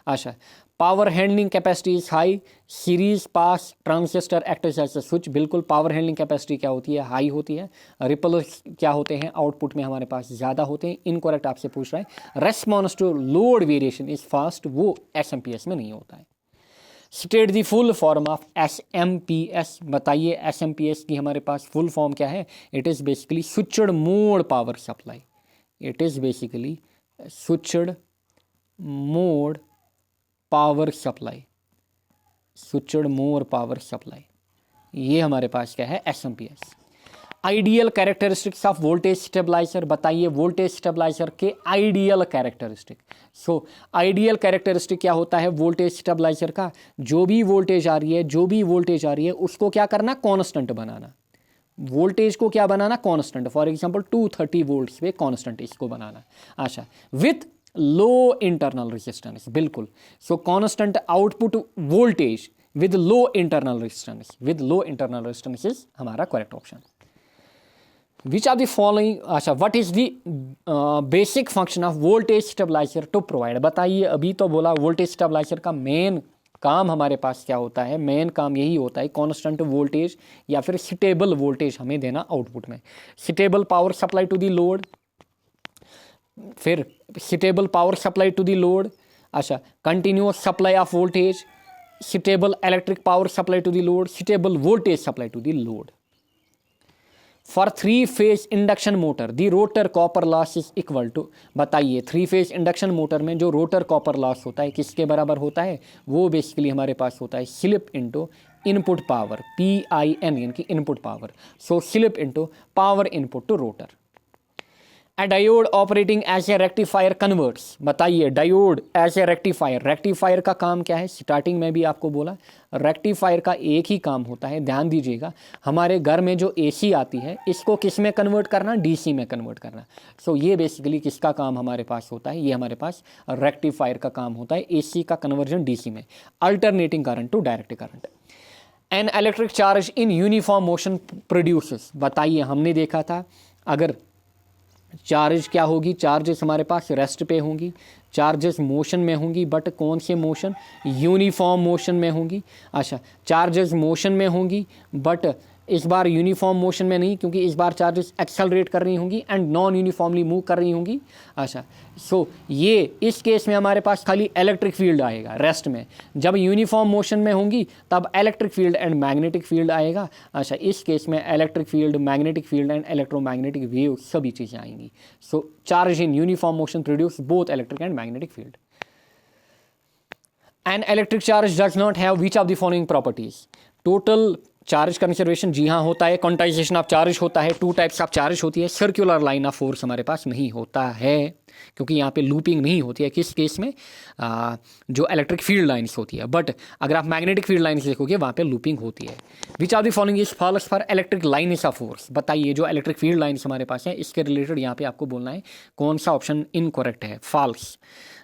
अच्छा, power handling capacity is high, series pass transistor act as a switch, बिल्कुल पावर हैंडलिंग कैपेसिटी क्या होती है? हाई होती है। रिपल्स क्या होते हैं? आउटपुट में हमारे पास ज़्यादा होते हैं। इनकरेक्ट आपसे पूछ रहा है। Response to load variation is fast, वो SMPS में नहीं होता है। State the full form of SMPS, बताइए एसएमपीएस की हमारे पास फुल फॉर्म क्या है? It is basically switched mode power supply, it is basically switched mode power supply, switched mode power supply, ये हमारे पास क्या है? SMPS. Ideal characteristics of voltage stabilizer, बताइए वोल्टेज स्टेबलाइजर के ideal characteristic. So ideal characteristic क्या होता है वोल्टेज स्टेबलाइजर का? जो भी वोल्टेज आ रही है उसको क्या करना? कांस्टेंट बनाना। वोल्टेज को क्या बनाना? कांस्टेंट। फॉर एग्जांपल 230 वोल्ट्स पे कांस्टेंट इसको बनाना। अच्छा, विथ लो इंटरनल रेजिस्टेंस, बिल्कुल। So constant output voltage with low internal resistance, with low internal resistance is हमारा correct option. Which of the following, अच्छा, what is the basic function of voltage stabilizer to provide? बताइए, अभी तो बोला वोल्टेज स्टेबलाइजर का मेन काम हमारे पास क्या होता है? मेन काम यही होता है कांस्टेंट वोल्टेज या फिर स्टेबल वोल्टेज हमें देना आउटपुट में, stable power supply to the load, फिर stable power supply to the load, अच्छा, continuous supply of voltage, stable electric power supply to the load, stable voltage supply to the load. For 3 phase induction motor the rotor copper loss is equal to, बताइए 3 फेज इंडक्शन मोटर में जो रोटर कॉपर लॉस होता है किसके बराबर होता है? वो बेसिकली हमारे पास होता है slip into input power, PIN यानी कि input power. So slip into power input to rotor. A diode operating as a rectifier converts, बताइए diode as a rectifier, rectifier का काम क्या है? स्टार्टिंग में भी आपको बोला रेक्टिफायर का एक ही काम होता है, ध्यान दीजिएगा। हमारे घर में जो AC आती है इसको किस में कन्वर्ट करना? DC में कन्वर्ट करना। सो ये बेसिकली किसका काम हमारे पास होता है? ये हमारे पास रेक्टिफायर का काम होता है, AC का कन्वर्जन DC में, alternating current to direct current. An electric charge in uniform motion produces, बताइए हमने देखा था अगर चार्ज क्या होगी? चार्जेस हमारे पास रेस्ट पे होंगी, चार्जेस मोशन में होंगी, बट कौन से मोशन? यूनिफॉर्म मोशन में होंगी। अच्छा, चार्जेस मोशन में होंगी बट इस बार यूनिफॉर्म मोशन में नहीं, क्योंकि इस बार चार्जेस एक्सेलरेट कर रही होंगी एंड नॉन यूनिफॉर्मली मूव कर रही होंगी। अच्छा, सो ये इस केस में हमारे पास खाली इलेक्ट्रिक फील्ड आएगा रेस्ट में। जब यूनिफॉर्म मोशन में होंगी तब electric field and magnetic field आएगा। अच्छा, इस केस में electric field, magnetic field and electromagnetic wave सभी चीज़ें आएंगी। So charge in uniform motion produce both electric and magnetic field. An electric charge does not have which of the following properties? Total charge conservation, जी हाँ होता है। क्वांटाइजेशन ऑफ चार्ज होता है, 2 टाइप्स ऑफ चार्ज होती है। सर्कुलर लाइन ऑफ फोर्स हमारे पास नहीं होता है, क्योंकि यहाँ पे लूपिंग नहीं होती है। किस केस में? जो इलेक्ट्रिक फील्ड लाइन्स होती है, बट अगर आप मैग्नेटिक फील्ड लाइन्स देखोगे वहाँ पे लूपिंग होती है। Which of the following is false for electric lines of force? बताइए जो इलेक्ट्रिक फील्ड लाइन्स हमारे पास है इसके रिलेटेड यहाँ पे आपको बोलना है कौन सा ऑप्शन इनकरेक्ट है, false.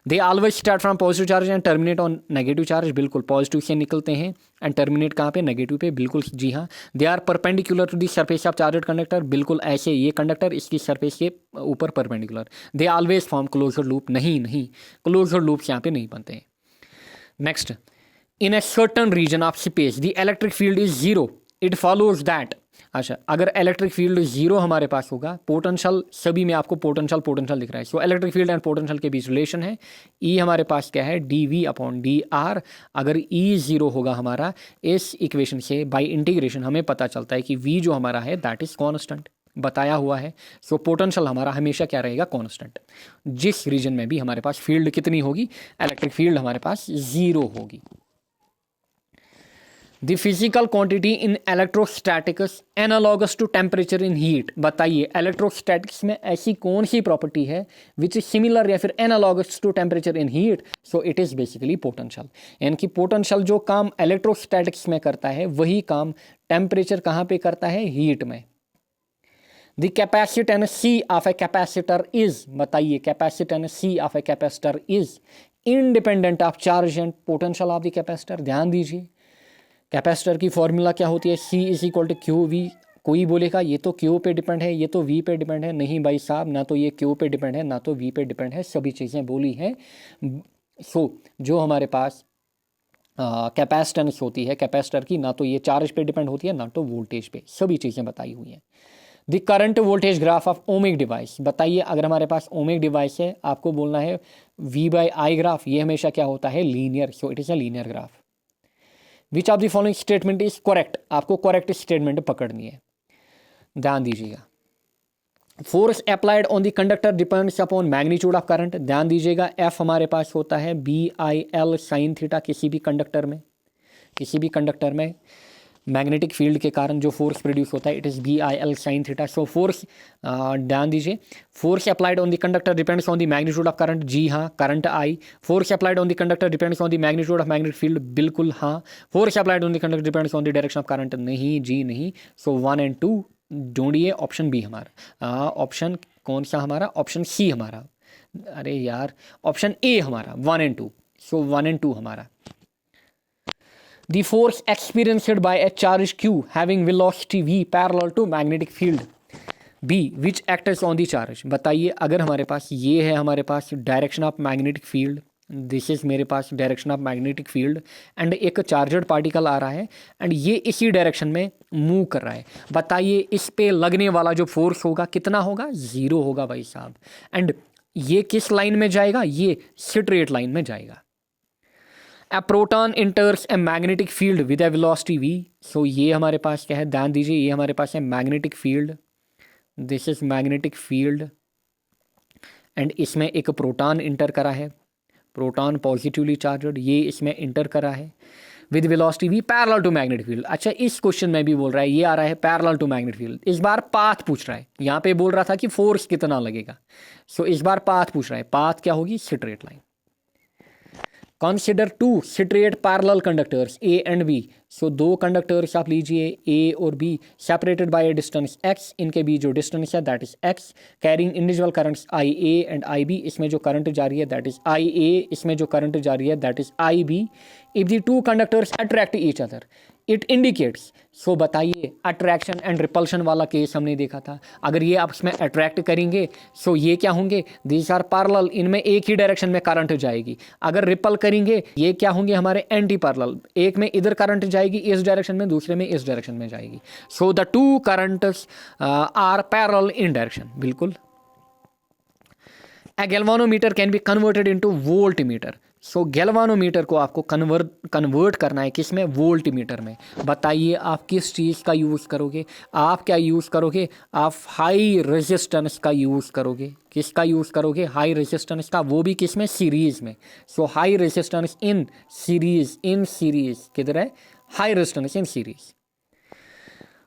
They always start from positive charge and terminate on negative charge, बिल्कुल पॉजिटिव से निकलते हैं एंड टर्मिनेट कहाँ पे? नेगेटिव पे, बिल्कुल जी हाँ। They are perpendicular to the surface of charged conductor, बिल्कुल ऐसे, ये कंडक्टर इसकी सरफेस के ऊपर perpendicular. They always form closer loop, नहीं क्लोजर लूप यहाँ पे नहीं बनते हैं। Next, in a certain region of space the electric field is zero, it follows that. अच्छा, अगर इलेक्ट्रिक फील्ड जीरो हमारे पास होगा, पोटेंशियल सभी में आपको पोटेंशियल दिख रहा है। So electric field and potential के बीच रिलेशन है, ई हमारे पास क्या है? dV/dr। अगर ई जीरो होगा हमारा, इस इक्वेशन से बाय इंटीग्रेशन हमें पता चलता है कि V जो हमारा है दैट इज कॉन्स्टेंट, बताया हुआ है। सो पोटेंशियल हमारा हमेशा क्या रहेगा? कॉन्स्टेंट। जिस रीजन में भी हमारे पास फील्ड कितनी होगी? इलेक्ट्रिक फील्ड हमारे पास जीरो होगी। The physical quantity in electrostatics analogous to temperature in heat, बताइए इलेक्ट्रोस्टैटिक्स में ऐसी कौन सी प्रॉपर्टी है विच इज सिमिलर या फिर analogous to temperature in heat? So it is basically potential, यानी कि पोटेंशियल जो काम इलेक्ट्रोस्टैटिक्स में करता है वही काम टेम्परेचर कहाँ पे करता है? हीट में। The capacitance of a capacitor is, बताइए capacitance of a capacitor is independent of charge and potential of the capacitor. ध्यान दीजिए, कैपेसिटर की फॉर्मूला क्या होती है? C is equal to Q V. कोई बोलेगा ये तो Q पे डिपेंड है, ये तो V पे डिपेंड है। नहीं भाई साहब, ना तो ये Q पे डिपेंड है ना तो V पे डिपेंड है, सभी चीज़ें बोली हैं। सो जो हमारे पास कैपेसिटेंस होती है कैपेसिटर की, ना तो ये चार्ज पे डिपेंड होती है ना तो वोल्टेज पे, सभी चीज़ें बताई हुई हैं। The current voltage graph of ohmic device, बताइए अगर हमारे पास ओमिक डिवाइस है आपको बोलना है V/I ग्राफ, ये हमेशा क्या होता है? Linear. So it is a linear graph. Which of the following statement is correct, आपको करेक्ट स्टेटमेंट पकड़नी है, ध्यान दीजिएगा। Force applied on the conductor depends upon magnitude of current, ध्यान दीजिएगा। एफ हमारे पास होता है BIL sin थीटा, किसी भी कंडक्टर में मैग्नेटिक फील्ड के कारण जो फोर्स प्रोड्यूस होता है it is BIL sin theta. So force, ध्यान दीजिए, force applied on the conductor depends on the magnitude of current, जी हाँ, current I। Force applied on the conductor depends on the magnitude of magnetic field, बिल्कुल हाँ। Force applied on the conductor depends on the direction of current, नहीं जी नहीं। सो 1 और 2 ढूंढिए, ऑप्शन बी हमारा, ऑप्शन कौन सा हमारा, ऑप्शन सी हमारा, अरे यार ऑप्शन ए हमारा 1 और 2। सो 1 और 2 हमारा। The force experienced by a charge Q having velocity v parallel to magnetic field B which acts on the charge, बताइए। अगर हमारे पास ये है, हमारे पास direction of magnetic field, this is मेरे पास direction of magnetic field and एक चार्जड पार्टिकल आ रहा है एंड ये इसी डायरेक्शन में मूव कर रहा है, बताइए इस पे लगने वाला जो फोर्स होगा कितना होगा, 0 होगा भाई साहब। एंड ये किस लाइन में जाएगा, ये स्ट्रेट लाइन में जाएगा। A proton enters a magnetic field with a velocity v, so ये हमारे पास क्या है, ध्यान दीजिए, ये हमारे पास है magnetic field, this is magnetic field and इसमें एक प्रोटॉन इंटर करा है, प्रोटॉन पॉजिटिवली चार्जड, ये इसमें इंटर करा है with velocity v parallel to magnetic field. अच्छा, इस क्वेश्चन में भी बोल रहा है, ये आ रहा है पैरेलल टू मैग्नेटिक फील्ड, इस बार पाथ पूछ रहा है, यहाँ पे बोल रहा था कि फोर्स कितना लगेगा, सो इस बार पाथ पूछ रहा है, पाथ क्या होगी, straight line. Consider 2 straight parallel conductors A and B, so 2 conductors आप लीजिए A और B separated by A distance x, इनके बीच जो डिस्टेंस है that is x, carrying individual currents IA and IB, इसमें जो करंट जारी है दैट इज IA, इसमें जो करंट जारी है that is IB। If the 2 conductors attract each other it indicates, so बताइए अट्रैक्शन एंड रिपल्शन वाला केस हमने देखा था, अगर ये आपस में अट्रैक्ट करेंगे सो ये क्या होंगे, दीज आर पैरेलल, इनमें एक ही डायरेक्शन में करंट जाएगी। अगर रिपल करेंगे ये क्या होंगे हमारे एंटी पैरेलल, एक में इधर करंट जाएगी इस डायरेक्शन में, दूसरे में इस डायरेक्शन में जाएगी। So the 2 currents are parallel in direction, बिल्कुल। A galvanometer can be converted into voltmeter, so galvanometer को आपको कन्वर्ट करना है किस में, वोल्ट मीटर में। बताइए आप किस चीज़ का यूज़ करोगे, आप क्या यूज़ करोगे, आप हाई रेजिस्टेंस का यूज़ करोगे। किसका यूज़ करोगे, हाई रेजिस्टेंस का, वो भी किस में, सीरीज़ में। सो हाई रेजिस्टेंस इन सीरीज़ किधर है, high resistance in series.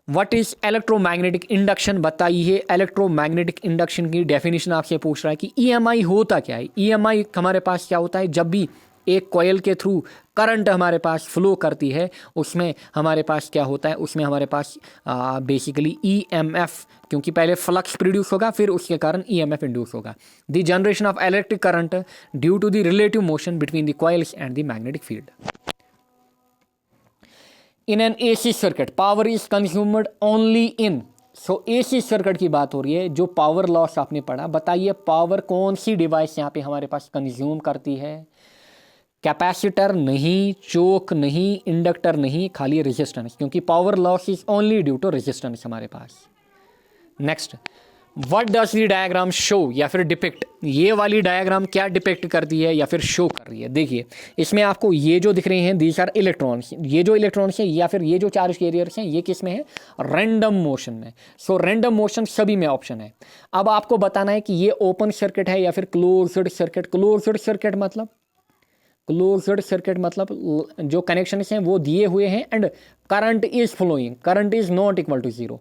What is electromagnetic induction, बताइए इलेक्ट्रोमैग्नेटिक इंडक्शन की डेफिनेशन आपसे पूछ रहा है कि EMI होता क्या है। EMI हमारे पास क्या होता है, जब भी एक कॉइल के थ्रू करंट हमारे पास फ्लो करती है उसमें हमारे पास क्या होता है, उसमें हमारे पास बेसिकली EMF, क्योंकि पहले फ्लक्स प्रोड्यूस होगा फिर उसके कारण EMF इंड्यूस होगा। The generation of electric current due to the relative motion between the coils and the magnetic field. In an AC circuit, power is consumed only in, so AC circuit की बात हो रही है, जो पावर लॉस आपने पढ़ा, बताइए पावर कौन सी डिवाइस यहाँ पे हमारे पास कंज्यूम करती है, कैपेसिटर नहीं, चोक नहीं, इंडक्टर नहीं, खाली रेजिस्टेंस, क्योंकि power loss is only due to resistance हमारे पास। Next, what does the diagram show या फिर डिपिक्ट, ये वाली डायग्राम क्या डिपिक्ट करती है या फिर शो कर रही है। देखिए इसमें आपको ये जो दिख रहे हैं दीज आर इलेक्ट्रॉन्स, ये जो इलेक्ट्रॉन्स हैं या फिर ये जो चार्ज कैरियर्स हैं ये किस में है, रैंडम मोशन में। सो रैंडम मोशन सभी में ऑप्शन है। अब आपको बताना है कि ये ओपन सर्किट है या फिर क्लोज्ड सर्किट। क्लोज्ड सर्किट मतलब जो कनेक्शन हैं वो दिए हुए हैं and current is flowing, current is not equal to 0।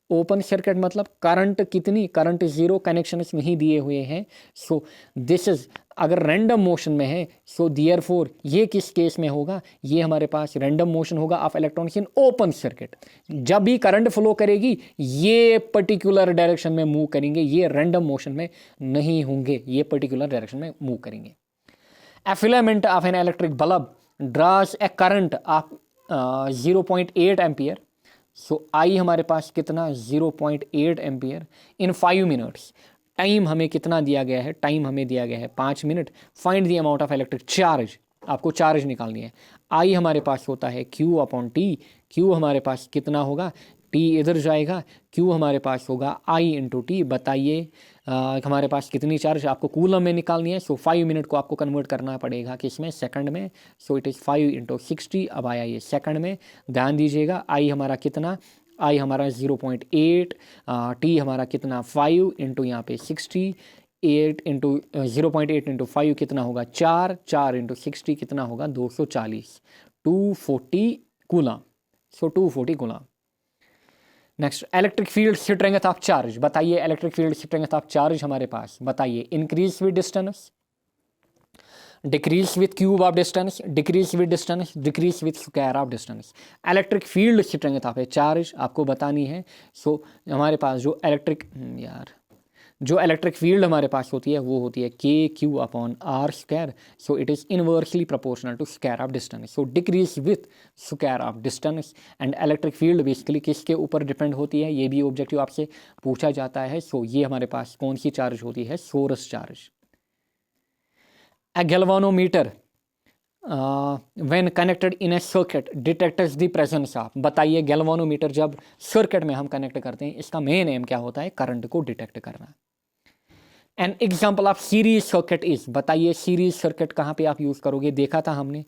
Open circuit मतलब करंट कितनी, करंट 0, कनेक्शन नहीं दिए हुए हैं। सो दिस इज, अगर रैंडम मोशन में है सो देयरफॉर ये किस केस में होगा, ये हमारे पास रैंडम मोशन होगा of electrons in open circuit. जब भी करंट फ्लो करेगी ये पर्टिकुलर डायरेक्शन में मूव करेंगे, ये रैंडम मोशन में नहीं होंगे, ये पर्टिकुलर डायरेक्शन में मूव करेंगे। A filament of an electric bulb draws a current of 0.8 ampere. So I हमारे पास कितना, 0.8 एम्पियर इन 5 मिनट्स। टाइम हमें कितना दिया गया है, टाइम हमें दिया गया है 5 minute. Find the amount of electric charge, आपको चार्ज निकालनी है। आई हमारे पास होता है Q/T, Q हमारे पास कितना होगा, टी इधर जाएगा, क्यू हमारे पास होगा आई इंटू टी। बताइए हमारे पास कितनी चार्ज आपको कूलम में निकालनी है। सो 5 मिनट को आपको कन्वर्ट करना पड़ेगा किसमें, सेकंड में। सो इट इज़ 5 इंटू 60। अब आया ये सेकंड में, ध्यान दीजिएगा आई हमारा कितना, आई हमारा 0.8, टी हमारा कितना 5 इंटू यहाँ पे 60, 8 इंटू 0.8 इंटू 5 कितना होगा 4, 4 इंटू 60 कितना होगा 240, 240 coulomb. So 240 coulomb. Next, electric field strength of charge. बताइए electric field strength of charge हमारे पास, बताइए increase with distance, decrease with cube of distance, decrease with distance, decrease with square of distance. Electric field strength of a charge आपको बतानी है। सो हमारे पास जो इलेक्ट्रिक फील्ड हमारे पास होती है वो होती है K Q upon R square. So it is inversely proportional to square of distance. So decrease with square of distance. And electric field basically किसके ऊपर डिपेंड होती है, ये भी ऑब्जेक्टिव आपसे पूछा जाता है। सो ये हमारे पास कौन सी चार्ज होती है, source charge. A galvanometer when connected in a circuit detects the presence of। बताइए गैल्वानोमीटर जब सर्किट में हम कनेक्ट करते हैं इसका मेन एम क्या होता है, करंट को डिटेक्ट करना। An example of series circuit is. बताइए सीरीज सर्किट कहाँ पे आप यूज़ करोगे, देखा था हमने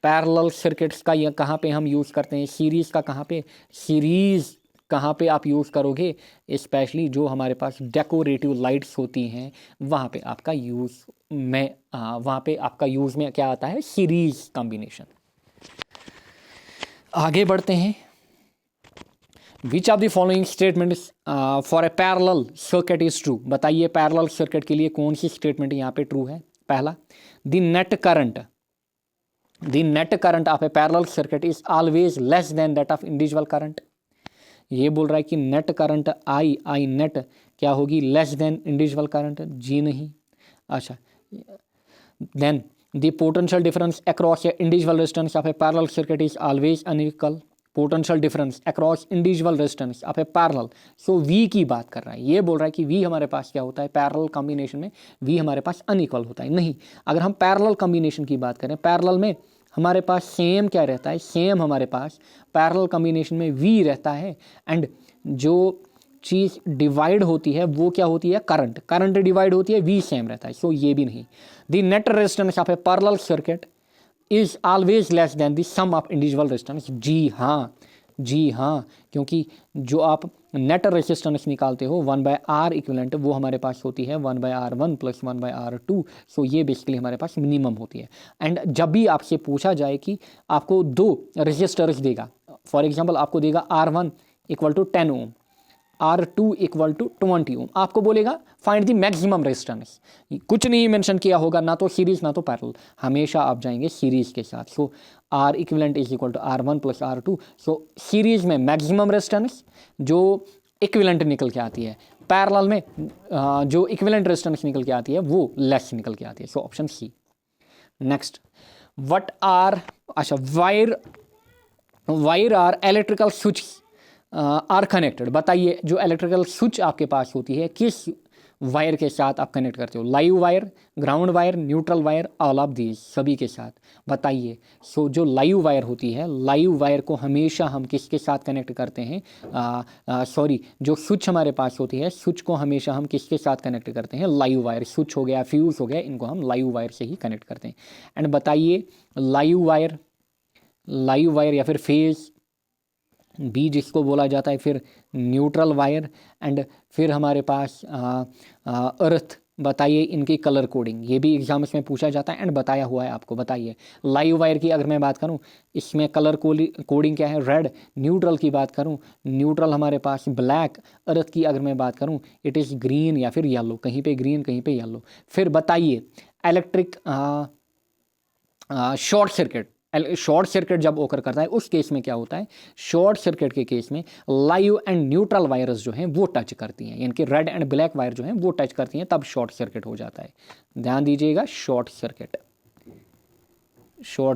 पैरेलल सर्किट्स का, या कहाँ पे हम यूज़ करते हैं सीरीज़ का, कहाँ पे सीरीज़ कहाँ पे आप यूज़ करोगे, स्पेशली जो हमारे पास डेकोरेटिव लाइट्स होती हैं वहाँ पे आपका यूज़ में वहाँ पे आपका यूज़ में क्या आता है, सीरीज कॉम्बिनेशन। आगे बढ़ते हैं। विच of the following statements for a parallel circuit is true. बताइए पैरेलल सर्किट के लिए कौन सी स्टेटमेंट यहाँ पे ट्रू है। पहला, the net current of a parallel circuit is always less then that of individual current. ये बोल रहा है कि नेट करंट आई नेट क्या होगी, लेस देन इंडिविजुअल करंट। जी नहीं। अच्छा, then the potential difference across a individual resistance of a parallel circuit is always unequal. Potential difference across individual resistance of a parallel. So we की बात कर रहा है, ये बोल रहा है कि वी हमारे पास क्या होता है, पैरेलल कॉम्बिनेशन में वी हमारे पास अनइक्वल होता है। नहीं, अगर हम पैरेलल कॉम्बिनेशन की बात करें, पैरेलल में हमारे पास सेम क्या रहता है, सेम हमारे पास पैरेलल कॉम्बिनेशन में वी रहता है। एंड जो चीज़ डिवाइड होती है वो क्या होती है, करंट डिवाइड होती है, वी सेम रहता है। सो ये भी नहीं। The net resistance of a parallel circuit is always less than the sum of individual resistance. जी हाँ, क्योंकि जो आप नेट रेजिस्टेंस निकालते हो 1/R इक्विवेलेंट, वो हमारे पास होती है 1/R1 प्लस 1/R2। सो ये बेसिकली हमारे पास मिनिमम होती है। एंड जब भी आपसे पूछा जाए कि आपको 2 रेजिस्टर्स देगा, फॉर एग्जांपल आपको देगा R1 equal to 10 ohm, R2 equal to 20 ohm, आपको बोलेगा फाइंड द मैक्सिमम रेजिस्टेंस। कुछ नहीं मेंशन किया होगा, ना तो सीरीज ना तो पैरेलल, हमेशा आप जाएंगे सीरीज के साथ। So R equivalent is equal to R1 plus R2। So series में मैक्सिमम रेजिस्टेंस जो इक्विवेलेंट निकल के आती है, पैरेलल में जो इक्विवेलेंट रेजिस्टेंस निकल के आती है वो लेस निकल के आती है। So option C. Next, what are, अच्छा, wire are electrical switch are connected. बताइए जो इलेक्ट्रिकल स्विच आपके पास होती है किस वायर के साथ आप कनेक्ट करते हो, live wire, ground wire, neutral wire, all of these, सभी के साथ। बताइए। सो जो लाइव वायर होती है, लाइव वायर को हमेशा हम किसके साथ कनेक्ट करते हैं, जो स्विच हमारे पास होती है, स्विच को हमेशा हम किसके साथ कनेक्ट करते हैं, लाइव वायर। स्विच हो गया, फ्यूज हो गया, इनको हम लाइव वायर से ही कनेक्ट करते हैं। एंड बताइए लाइव वायर या फिर फेज बी जिसको बोला जाता है, फिर न्यूट्रल वायर, एंड फिर हमारे पास अर्थ। बताइए इनकी कलर कोडिंग, ये भी एग्जाम्स में पूछा जाता है एंड बताया हुआ है आपको। बताइए लाइव वायर की अगर मैं बात करूं, इसमें कलर कोडिंग क्या है, रेड। न्यूट्रल की बात करूं, न्यूट्रल हमारे पास ब्लैक। अर्थ की अगर मैं बात करूं, इट इज़ ग्रीन या फिर येलो, कहीं पे ग्रीन कहीं पे येलो। फिर बताइए इलेक्ट्रिक शॉर्ट सर्किट जब ओकर करता है उस केस में क्या होता है, शॉर्ट सर्किट के केस में लाइव एंड न्यूट्रल वायर्स जो हैं वो टच करती हैं, यानी कि रेड एंड ब्लैक वायर जो हैं वो टच करती हैं, तब शॉर्ट सर्किट हो जाता है। ध्यान दीजिएगा, शॉर्ट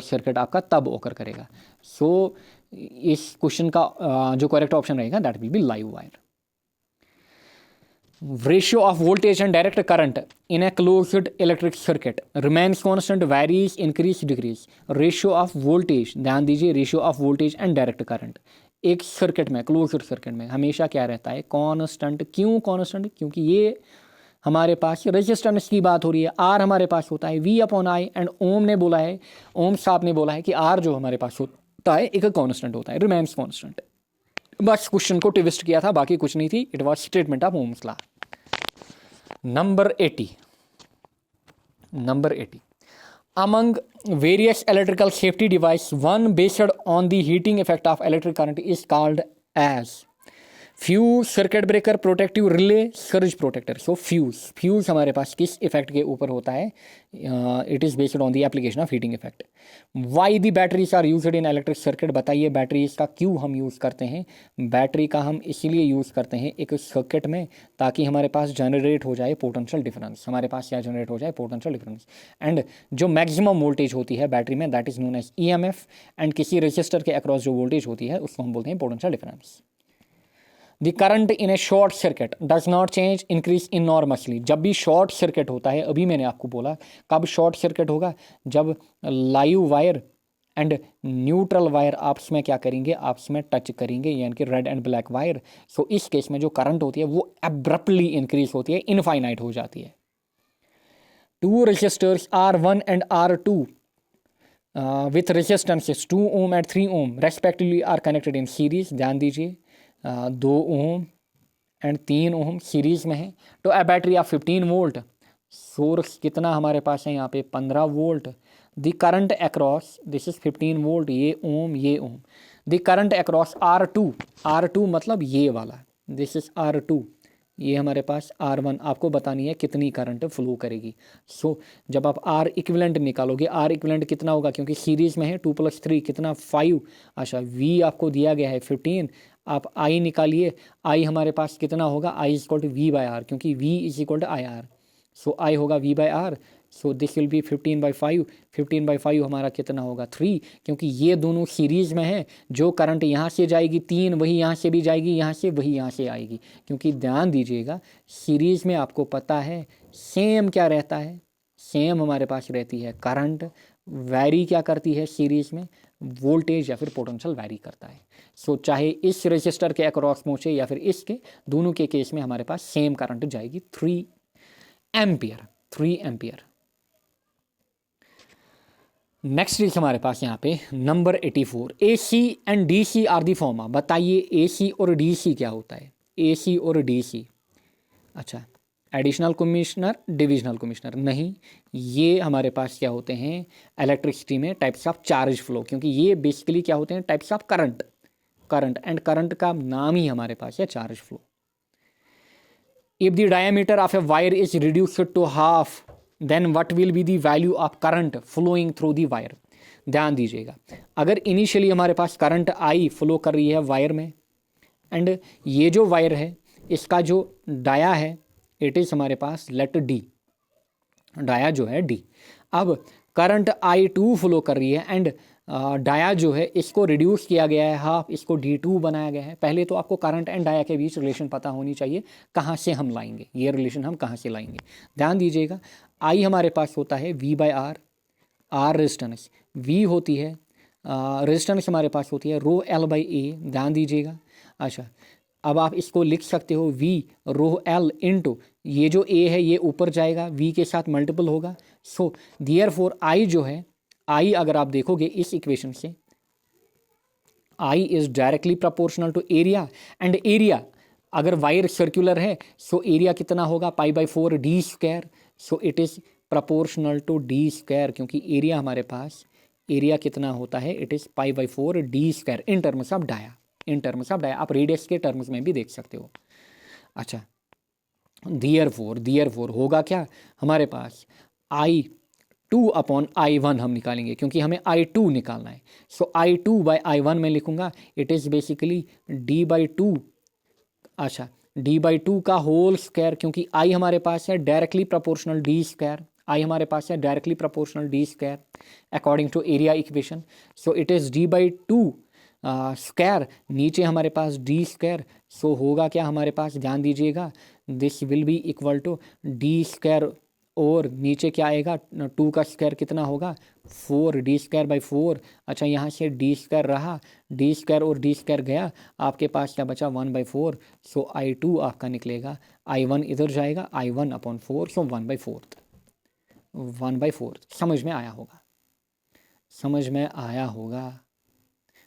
सर्किट आपका तब ओकर करेगा। सो इस क्वेश्चन का जो करेक्ट ऑप्शन रहेगा that will B live wire. Ratio of voltage and direct current in a closed electric circuit remains constant, varies, increase, decrease। Ratio of voltage, ध्यान दीजिए, ratio of voltage and direct current एक सर्किट में, क्लोज्ड सर्किट में हमेशा क्या रहता है, कांस्टेंट। क्यों कांस्टेंट? क्योंकि ये हमारे पास रेजिस्टेंस की बात हो रही है, आर हमारे पास होता है V अपॉन आई, एंड ओम ने बोला है, ओम साहब ने बोला है कि आर जो हमारे पास होता है एक कांस्टेंट होता है, रिमेन्स कांस्टेंट। बस क्वेश्चन को ट्विस्ट किया था, बाकी कुछ नहीं थी, it was statement of Ohm's law. Number 80 among various electrical safety device, one based on the heating effect of electric current is called as fuse, circuit breaker, protective relay, surge protector. So fuse हमारे पास किस इफेक्ट के ऊपर होता है? It is based on the application of heating effect. Why the batteries are used in electric circuit? बताइए बैटरीज का क्यों हम यूज़ करते हैं? बैटरी का हम इसीलिए यूज़ करते हैं एक सर्किट में, ताकि हमारे पास जनरेट हो जाए पोटेंशियल डिफरेंस। हमारे पास क्या जनरेट हो जाए? Potential difference. एंड जो मैक्सिमम वोल्टेज होती है बैटरी में, that is known as EMF। And किसी रजिस्टर के अक्रॉस जो वोल्टेज होती है उसको हम बोलते हैं potential difference. The current in a short circuit does not change increase enormously. जब भी शॉर्ट सर्किट होता है, अभी मैंने आपको बोला कब शॉर्ट सर्किट होगा, जब live wire and neutral wire आपस में क्या करेंगे? आपस में टच करेंगे, यानी कि red and black wire. So इस केस में जो करंट होती है वो एब्रप्टली इंक्रीज होती है, इनफाइनाइट हो जाती है। Two registers R1 and R2 with resistances 2 ohm and 3 ohm respectively are connected in series. ध्यान दीजिए, 2 ohm एंड 3 ohm सीरीज में है। तो a battery of 15 volt, source कितना हमारे पास है यहाँ पे? 15 volt. The current across, this is 15 volt, ये ओम ये ओम। द करंट अक्रॉस R2 मतलब ये वाला, दिस इज R2, ये हमारे पास R1। आपको बतानी है कितनी करंट फ्लो करेगी। सो जब आप R इक्विवेलेंट निकालोगे, R इक्विवेलेंट कितना होगा? क्योंकि सीरीज में है, 2 + 3 कितना? 5। अच्छा, V आपको दिया गया है 15, आप I निकालिए, I हमारे पास कितना होगा? I is equal to V/R, क्योंकि V is equal to IR। So I होगा V/R। So this will B 15/5। 15/5 हमारा कितना होगा? 3, क्योंकि ये दोनों सीरीज में है। जो करंट यहाँ से जाएगी 3, वही यहाँ से भी जाएगी, यहाँ से वही यहाँ से आएगी। क्योंकि ध्यान दीजिएगा, सीरीज में आपको पता है सेम क्या रहता है? सेम हमारे पास रहती है करंट। वैरी क्या करती है सीरीज में? वोल्टेज या फिर पोटेंशियल वैरी करता है। सो चाहे इस रजिस्टर के अक्रॉस पहुँचे या फिर इसके, दोनों के केस में हमारे पास सेम करंट जाएगी, 3 एम्पियर। नेक्स्ट इज हमारे पास यहाँ पे number 84, AC and DC are the form. बताइए AC और DC क्या होता है? AC और DC, अच्छा, एडिशनल कमिश्नर, डिविजनल कमिश्नर नहीं, ये हमारे पास क्या होते हैं? इलेक्ट्रिसिटी में टाइप्स ऑफ चार्ज फ्लो, क्योंकि ये बेसिकली क्या होते हैं? Types of current and current का नाम ही हमारे पास है charge flow. If the diameter of a wire is reduced to half, then what will be the value of current flowing through the wire? ध्यान दीजिएगा, अगर इनिशियली हमारे पास करंट I फ्लो कर रही है वायर में, एंड ये जो वायर है इसका जो डाया है इट इज़ हमारे पास लेट D, डाया जो है D। अब करंट I2 फ्लो कर रही है एंड डाया जो है इसको रिड्यूस किया गया है हाफ, इसको D2 बनाया गया है। पहले तो आपको करंट एंड डाया के बीच रिलेशन पता होनी चाहिए, कहाँ से हम लाएंगे ये रिलेशन, हम कहाँ से लाएंगे? ध्यान दीजिएगा, I हमारे पास होता है V/R, R रेजिस्टेंस, V होती है रेजिस्टेंस हमारे पास होती है ρL/A। ध्यान दीजिएगा, अच्छा, अब आप इसको लिख सकते हो V ρL इंटू ये जो A है ये ऊपर जाएगा, V के साथ मल्टीपल होगा। सो देयरफॉर I जो है, I अगर आप देखोगे इस इक्वेशन से, I is directly proportional to area, and area अगर वायर सर्कुलर है सो एरिया कितना होगा? π/4 D²। So it is proportional to D², क्योंकि एरिया हमारे पास, एरिया कितना होता है? It is π/4 D² in terms of dia, आप रेडियस के टर्म्स में भी देख सकते हो। अच्छा, देयरफॉर होगा क्या हमारे पास? I2 अपॉन I1 हम निकालेंगे, क्योंकि हमें I2 निकालना है। सो I2/I1 में लिखूंगा, इट इज़ बेसिकली D/2, अच्छा, D/2 का होल स्क्वायर, क्योंकि I हमारे पास है डायरेक्टली प्रोपोर्शनल D², I हमारे पास है directly proportional D² according to area equation. So it is D/2 square, नीचे हमारे पास D²। सो होगा क्या हमारे पास? ध्यान दीजिएगा, this will be equal to D² और नीचे क्या आएगा, 2 का स्क्वायर कितना होगा 4, डी स्क्वायर बाई 4। अच्छा यहाँ से डी स्क्वायर रहा, डी स्क्वायर और डी स्क्वायर गया, आपके पास क्या बचा 1/4। सो I2 आपका निकलेगा, I1 इधर जाएगा, I1/4, सो 1/4। 1/4 समझ में आया होगा, समझ में आया होगा।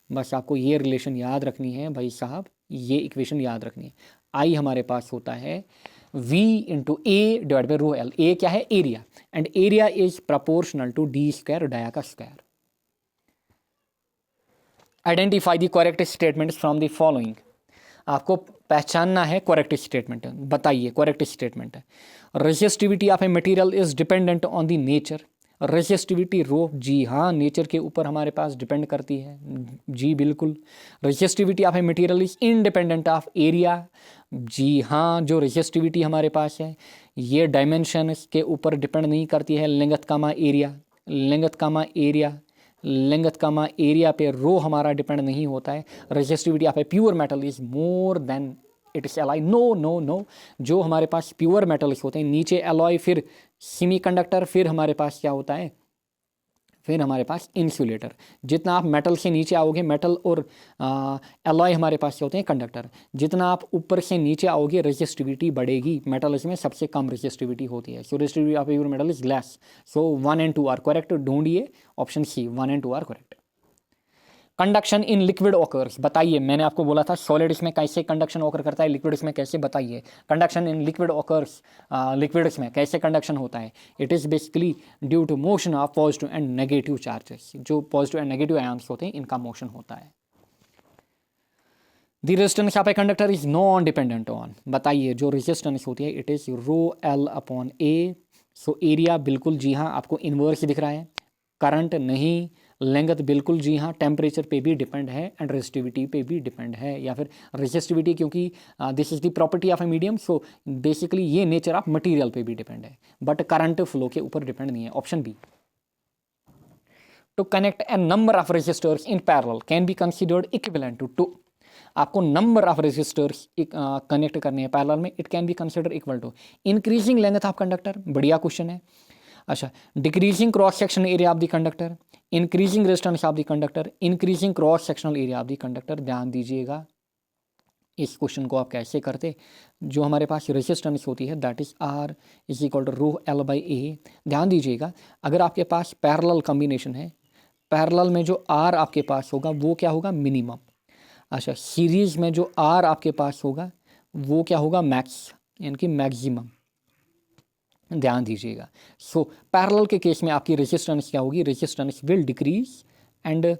बस आपको ये रिलेशन याद रखनी है भाई साहब, ये इक्वेशन याद रखनी है। आई हमारे पास होता है V into A divide by rho L. A क्या है, area, and area is proportional to D square dia का square. Identify the correct statement from the following. आपको पहचानना है करेक्ट स्टेटमेंट, बताइए करेक्ट स्टेटमेंट है। Resistivity of a material is dependent on the nature. Resistivity rho, जी हाँ, नेचर के ऊपर हमारे पास डिपेंड करती है, जी बिल्कुल। Resistivity of a material is independent of area, जी हाँ, जो रेजिस्टिविटी हमारे पास है ये डायमेंशन के ऊपर डिपेंड नहीं करती है। Length comma area, length comma area, length comma area पे रो हमारा डिपेंड नहीं होता है। Resistivity of a pure metal is more than it is alloy. No no no, जो हमारे पास प्योर मेटल्स होते हैं, नीचे एलॉय, फिर सेमीकंडक्टर, फिर हमारे पास क्या होता है, फिर हमारे पास इंसुलेटर। जितना आप मेटल से नीचे आओगे, मेटल और एलॉय हमारे पास होते हैं कंडक्टर, जितना आप ऊपर से नीचे आओगे रेजिस्टिविटी बढ़ेगी। मेटल्स में सबसे कम रेजिस्टिविटी होती है। So resistivity of your metal is less. So 1 and 2 are correct. ढूंढिए option C, 1 and 2 are correct. Conduction in liquid occurs, बताइए, मैंने आपको बोला था सॉलिड्स में कैसे कंडक्शन ऑकर करता है, लिक्विड्स में कैसे, बताइए। Conduction in liquid occurs, liquids में कैसे कंडक्शन होता है। It is basically due to motion of positive and negative charges. जो पॉजिटिव एंड नेगेटिव आयन्स होते हैं इनका मोशन होता है। The resistance of a conductor is non dependent on, बताइए जो रेजिस्टेंस होती है it is rho L upon A. So area बिल्कुल जी हाँ आपको इन्वर्स दिख रहा है, करंट नहीं, लेंथ बिल्कुल जी हाँ, टेम्परेचर पे भी डिपेंड है एंड रेजिस्टिविटी पे भी डिपेंड है, या फिर रेजिस्टिविटी क्योंकि this is the property of a medium. So basically ये नेचर ऑफ मटेरियल पे भी डिपेंड है, बट करंट फ्लो के ऊपर डिपेंड नहीं है। Option B. To connect a number of resistors in parallel can be considered equivalent to, आपको नंबर ऑफ रेजिस्टर्स कनेक्ट करने हैं पैरेलल में, it can be considered equal to increasing length of conductor, बढ़िया क्वेश्चन है। अच्छा, decreasing cross sectional area of the conductor, increasing resistance of the conductor, increasing cross sectional area of the conductor. ध्यान दीजिएगा इस क्वेश्चन को आप कैसे करते। जो हमारे पास रेजिस्टेंस होती है that is R is equal to rho L by A. ध्यान दीजिएगा, अगर आपके पास पैरेलल कॉम्बिनेशन है, पैरेलल में जो आर आपके पास होगा वो क्या होगा, मिनिमम। अच्छा, सीरीज में जो आर आपके पास होगा वो क्या होगा, मैक्स, यानी कि मैक्सिमम। ध्यान दीजिएगा। सो पैरेलल के केस में आपकी रेजिस्टेंस क्या होगी, resistance will decrease, and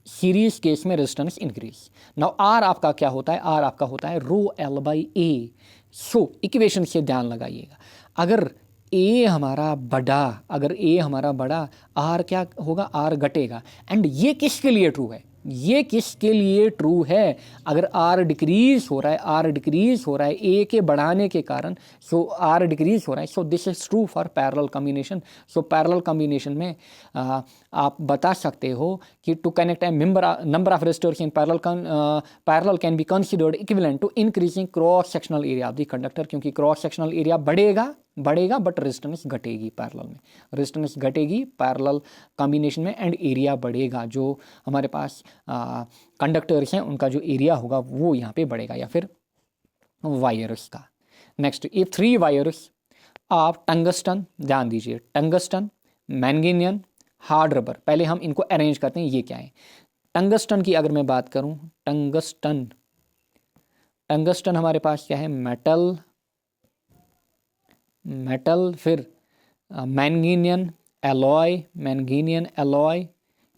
series case में रेजिस्टेंस इंक्रीज। नाउ आर आपका क्या होता है, आर आपका होता है रो L by A. So equation से ध्यान लगाइएगा, अगर ए हमारा बड़ा, अगर ए हमारा बड़ा, आर क्या होगा, आर घटेगा। एंड ये किसके लिए ट्रू है, ये किसके लिए ट्रू है, अगर आर डिक्रीज हो रहा है, आर डिक्रीज हो रहा है ए के बढ़ाने के कारण, सो आर डिक्रीज हो रहा है। So this is true for parallel combination. So parallel combination में आप बता सकते हो कि to connect a number of resistors in parallel can be considered equivalent to increasing cross sectional area of the conductor, क्योंकि क्रॉस सेक्शनल एरिया बढ़ेगा बट रेजिस्टेंस घटेगी पैरेलल में, रेजिस्टेंस घटेगी पैरेलल कॉम्बिनेशन में, एंड एरिया बढ़ेगा। जो हमारे पास कंडक्टर्स हैं उनका जो एरिया होगा वो यहाँ पे बढ़ेगा, या फिर वायर्स का। Next, if 3 wires of tungsten, ध्यान दीजिए, टंगस्टन, मैंगनीज, हार्ड रबर, पहले हम इनको अरेंज करते हैं। ये क्या है, टंगस्टन की अगर मैं बात करूं, टंगस्टन हमारे पास क्या है, मेटल, फिर manganin alloy,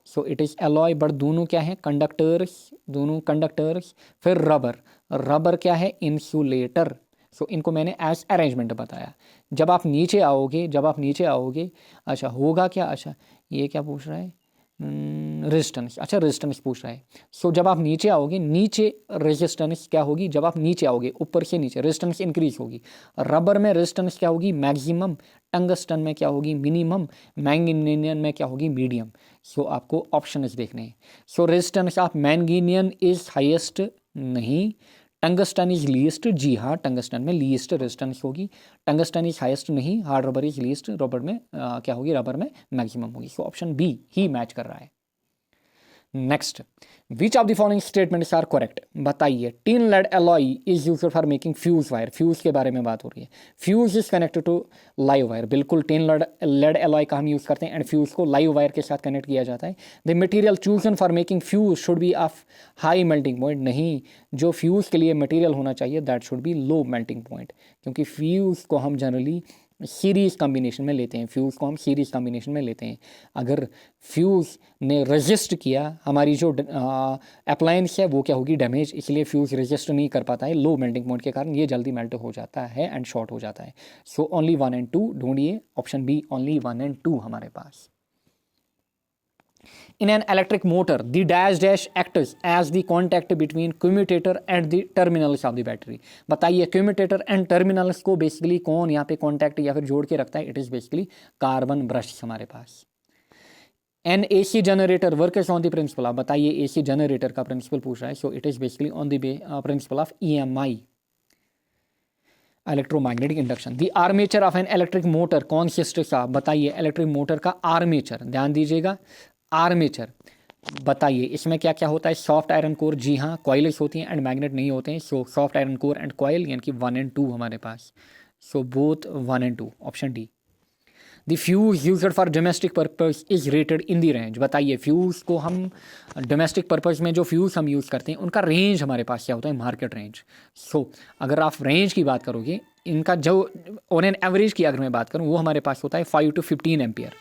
so it is alloy, but दोनों क्या है, दोनों कंडक्टर्स, फिर रबर क्या है, इंसुलेटर। सो इनको मैंने एज अरेंजमेंट बताया। जब आप नीचे आओगे, अच्छा होगा क्या, अच्छा ये क्या पूछ रहा है, रेजिस्टेंस, अच्छा रेजिस्टेंस पूछ रहा है। सो जब आप नीचे आओगे, नीचे रेजिस्टेंस क्या होगी, जब आप नीचे आओगे ऊपर से नीचे रेजिस्टेंस इंक्रीज होगी। रबर में रेजिस्टेंस क्या होगी, मैक्सिमम, टंगस्टन में क्या होगी, मिनिमम, मैंगनीनियन में क्या होगी, मीडियम। सो आपको ऑप्शन देखने हैं। सो resistance of manganin is highest, नहीं, टंगस्टन इज लीस्ट, जी हाँ टंगस्टन में लीस्ट रेजिस्टेंस होगी। टंगस्टन इज हाईएस्ट नहीं, hard rubber is least, rubber में क्या होगी, रबर में मैक्सिमम होगी। सो ऑप्शन बी ही मैच कर रहा है। Next, which of the following statements are correct, बताइए। Tin lead alloy is used for making fuse wire, fuse के बारे में बात हो रही है। Fuse is connected to live wire, बिल्कुल टिन लेड एलॉय का हम यूज़ करते हैं एंड फ्यूज को लाइव वायर के साथ कनेक्ट किया जाता है। The material chosen for making fuse should be of high melting point, नहीं, जो फ्यूज के लिए मटेरियल होना चाहिए that should be low melting point, क्योंकि फ्यूज को हम जनरली सीरीज कॉम्बिनेशन में लेते हैं, फ्यूज़ को हम सीरीज कॉम्बिनेशन में लेते हैं। अगर फ्यूज़ ने रजिस्ट किया, हमारी जो अप्लायंस है वो क्या होगी, डैमेज, इसलिए फ्यूज़ रजिस्ट नहीं कर पाता है लो मेल्टिंग पॉइंट के कारण, ये जल्दी मेल्ट हो जाता है एंड शॉर्ट हो जाता है। सो ओनली 1 एंड 2 ढूंढिए, ऑप्शन बी ओनली 1 एंड 2 हमारे पास। In an electric motor, the dash acts as the contact between commutator and the terminals of the battery. बताइए commutator and terminals को बेसिकली कौन यहाँ पे कॉन्टैक्ट या फिर जोड़ के रखता है? It is basically carbon brush हमारे पास। An AC generator works on the principle, आप बताइए AC जनरेटर का प्रिंसिपल पूछ रहा है। So it is basically on the principle of EMI, electromagnetic induction. The armature of an electric motor consists of, बताइए इलेक्ट्रिक मोटर का आर्मेचर, ध्यान दीजिएगा आर्मेचर, बताइए इसमें क्या क्या होता है? सॉफ्ट आयरन कोर, जी हाँ, कॉइल्स होती हैं एंड मैग्नेट नहीं होते हैं। So soft iron core and coil, यानी कि 1 एंड 2 हमारे पास। So both 1 and 2, option D. The fuse used for domestic purpose is rated in the range, बताइए फ्यूज़ को हम डोमेस्टिक पर्पस में जो फ्यूज़ हम यूज़ करते हैं उनका रेंज हमारे पास क्या होता है? Market range. सो अगर आप रेंज की बात करोगे, इनका जो ऑन एन एवरेज की अगर मैं बात करूँ, वो हमारे पास होता है 5 to 15 एम्पियर।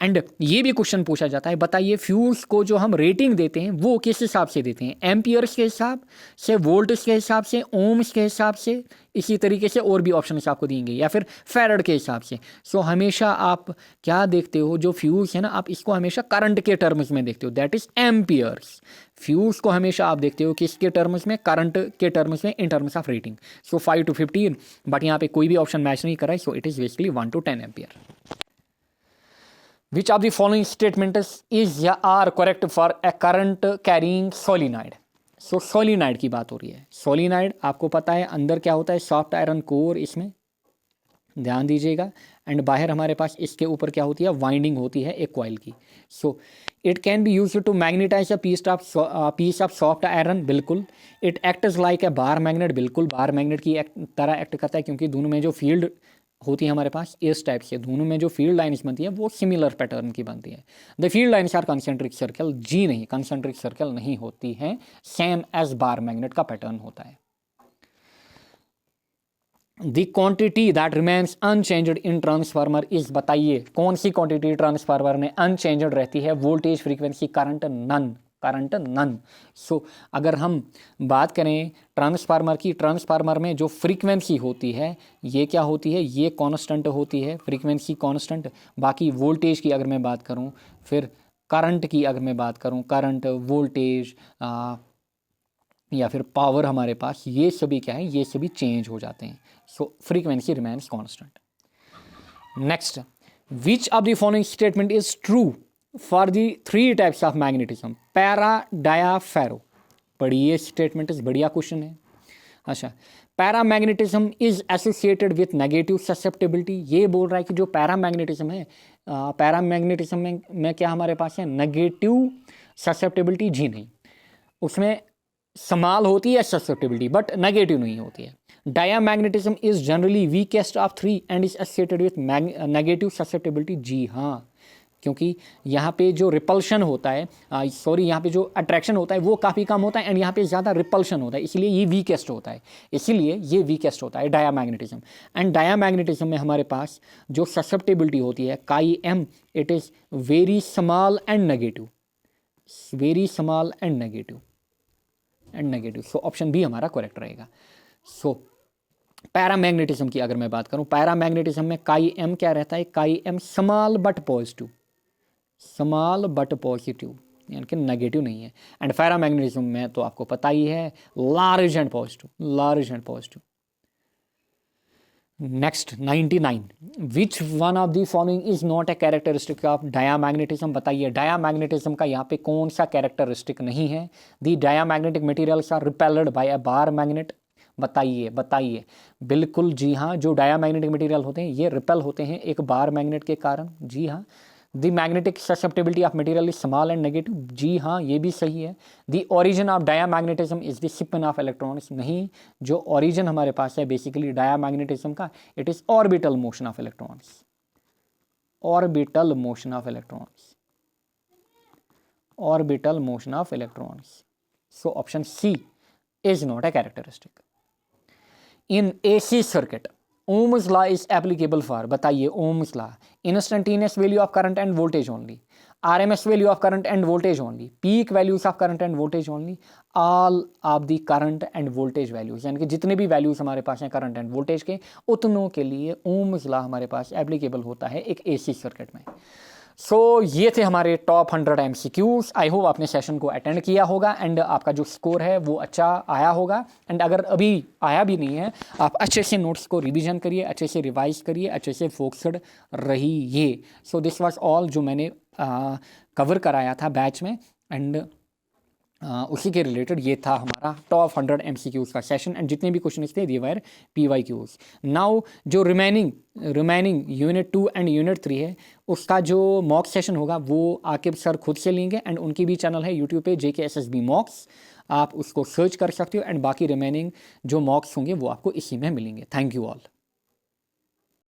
एंड ये भी क्वेश्चन पूछा जाता है, बताइए फ्यूज़ को जो हम रेटिंग देते हैं वो किस हिसाब से देते हैं? एम्पियर्स के हिसाब से, वोल्ट्स के हिसाब से, ओम्स के हिसाब से, इसी तरीके से और भी ऑप्शन आपको देंगे, या फिर फैरड के हिसाब से। सो हमेशा आप क्या देखते हो, जो फ्यूज़ है ना, आप इसको हमेशा करंट के टर्म्स में देखते हो, दैट इज एम्पियर्स। फ्यूज़ को हमेशा आप देखते हो किसके टर्म्स में? करंट के टर्म्स में, इन terms of rating. So 5 to 15, but यहाँ पे कोई भी ऑप्शन मैच नहीं कर रहा है। So it is basically 1 to 10 ampere. Which of the following statements is या are correct for a current carrying solenoid? So solenoid की बात हो रही है। सोलिनाइड आपको पता है अंदर क्या होता है? सॉफ्ट आयरन कोर, इसमें ध्यान दीजिएगा, एंड बाहर हमारे पास इसके ऊपर क्या होती है? वाइंडिंग होती है एक कॉइल की। So it can be use to magnetize a piece of soft iron, बिल्कुल। It acts like a bar magnet, बिल्कुल बार मैग्नेट की तरह एक्ट करता है, क्योंकि दोनों में जो फील्ड होती है हमारे पास इस टाइप से, दोनों में जो फील्ड लाइन्स बनती है वो सिमिलर पैटर्न की बनती है। The field lines are concentric circle, जी नहीं, कंसेंट्रिक सर्कल नहीं होती है, सेम एज बार मैग्नेट का पैटर्न होता है। The quantity that remains unchanged in transformer is, बताइए कौन सी क्वांटिटी ट्रांसफार्मर में अनचेंज्ड रहती है? Voltage, frequency, current, none, current none. So अगर हम बात करें ट्रांसफार्मर की, ट्रांसफार्मर में जो फ्रीक्वेंसी होती है ये क्या होती है? ये कांस्टेंट होती है, फ्रीक्वेंसी कांस्टेंट। बाकी वोल्टेज की अगर मैं बात करूं, फिर करंट की अगर मैं बात करूं, करंट, वोल्टेज या फिर पावर, हमारे पास ये सभी क्या है? ये सभी चेंज हो जाते हैं। So frequency remains constant. Next, which of the following statement is true for the 3 types of magnetism? Para, dia, ferro. पढ़िए स्टेटमेंट, बढ़िया क्वेश्चन है। अच्छा, paramagnetism is associated with negative susceptibility, ये बोल रहा है कि जो पैरा मैग्नेटिज्म है, पैरा मैग्नेटिज्म में क्या हमारे पास है? नेगेटिव ससेप्टेबिलिटी, जी नहीं, उसमें समाल होती है ससेप्टेबिलिटी बट नेगेटिव नहीं होती है। Diamagnetism is generally weakest of 3 and is associated with negative susceptibility, जी हाँ, क्योंकि यहाँ पे जो रिपल्शन होता है, यहाँ पे जो अट्रैक्शन होता है वो काफ़ी कम होता है एंड यहाँ पे ज़्यादा रिपल्शन होता है, इसलिए ये वीकेस्ट होता है, इसीलिए ये वीकेस्ट होता है डायामैग्नेटिज्म। एंड डायामैग्नेटिज्म में हमारे पास जो ससेप्टेबिलिटी होती है chi m, it is very small and negative, very small and negative so option B हमारा करेक्ट रहेगा। सो पैरामैग्नेटिज्म की अगर मैं बात करूं, पैरामैग्नेटिज्म में काई एम क्या रहता है? Chi m small but positive, small but positive, यानी कि नेगेटिव नहीं है। एंड पैरामैग्नेटिज्म में तो आपको पता ही है large and positive, large and positive. Next 99, which one of the following is not a characteristic of diamagnetism? बताइए डायामैग्नेटिज्म का यहाँ पे कौन सा कैरेक्टरिस्टिक नहीं है? The diamagnetic materials are repelled by a bar magnet, बताइए बताइए। बिल्कुल जी हाँ, जो डायामैग्नेटिक मटेरियल होते हैं ये रिपेल होते हैं एक बार मैग्नेट के कारण। जी हाँ। The magnetic susceptibility of material is small and negative. जी हाँ, ये भी सही है। The origin of diamagnetism is the spin of electrons. नहीं, जो ओरिजिन हमारे पास है बेसिकली डायामैग्नेटिज्म का, it is orbital motion of electrons. Orbital motion of electrons, orbital motion of electrons. So option C is not a characteristic. In AC circuit, Ohm's law is applicable for, बताइए Ohm's law, instantaneous value of current and voltage only, RMS value of current and voltage only, peak values of current and voltage only, all of the current and voltage values, यानी कि जितने भी वैल्यूज हमारे पास हैं करंट एंड वोल्टेज के, उतनों के लिए Ohm's law हमारे पास एप्लीकेबल होता है एक AC सर्किट में। सो ये थे हमारे टॉप 100 MCQs। आई होप आपने सेशन को अटेंड किया होगा एंड आपका जो स्कोर है वो अच्छा आया होगा। एंड अगर अभी आया भी नहीं है, आप अच्छे से नोट्स को रिवीजन करिए, अच्छे से रिवाइज करिए, अच्छे से फोकस्ड रहिए। सो दिस वाज ऑल जो मैंने कवर कराया था बैच में, एंड उसी के रिलेटेड ये था हमारा टॉप 100 MCQs का सेशन। एंड जितने भी क्वेश्चन थे दे वर PYQs। नाउ जो रिमेनिंग यूनिट 2 एंड यूनिट 3 है, उसका जो मॉक सेशन होगा वो आकिब सर खुद से लेंगे। एंड उनकी भी चैनल है यूट्यूब पे JKSSB मॉक्स, आप उसको सर्च कर सकते हो। एंड बाकी रिमेनिंग जो मॉक्स होंगे वो आपको इसी में मिलेंगे। Thank you all.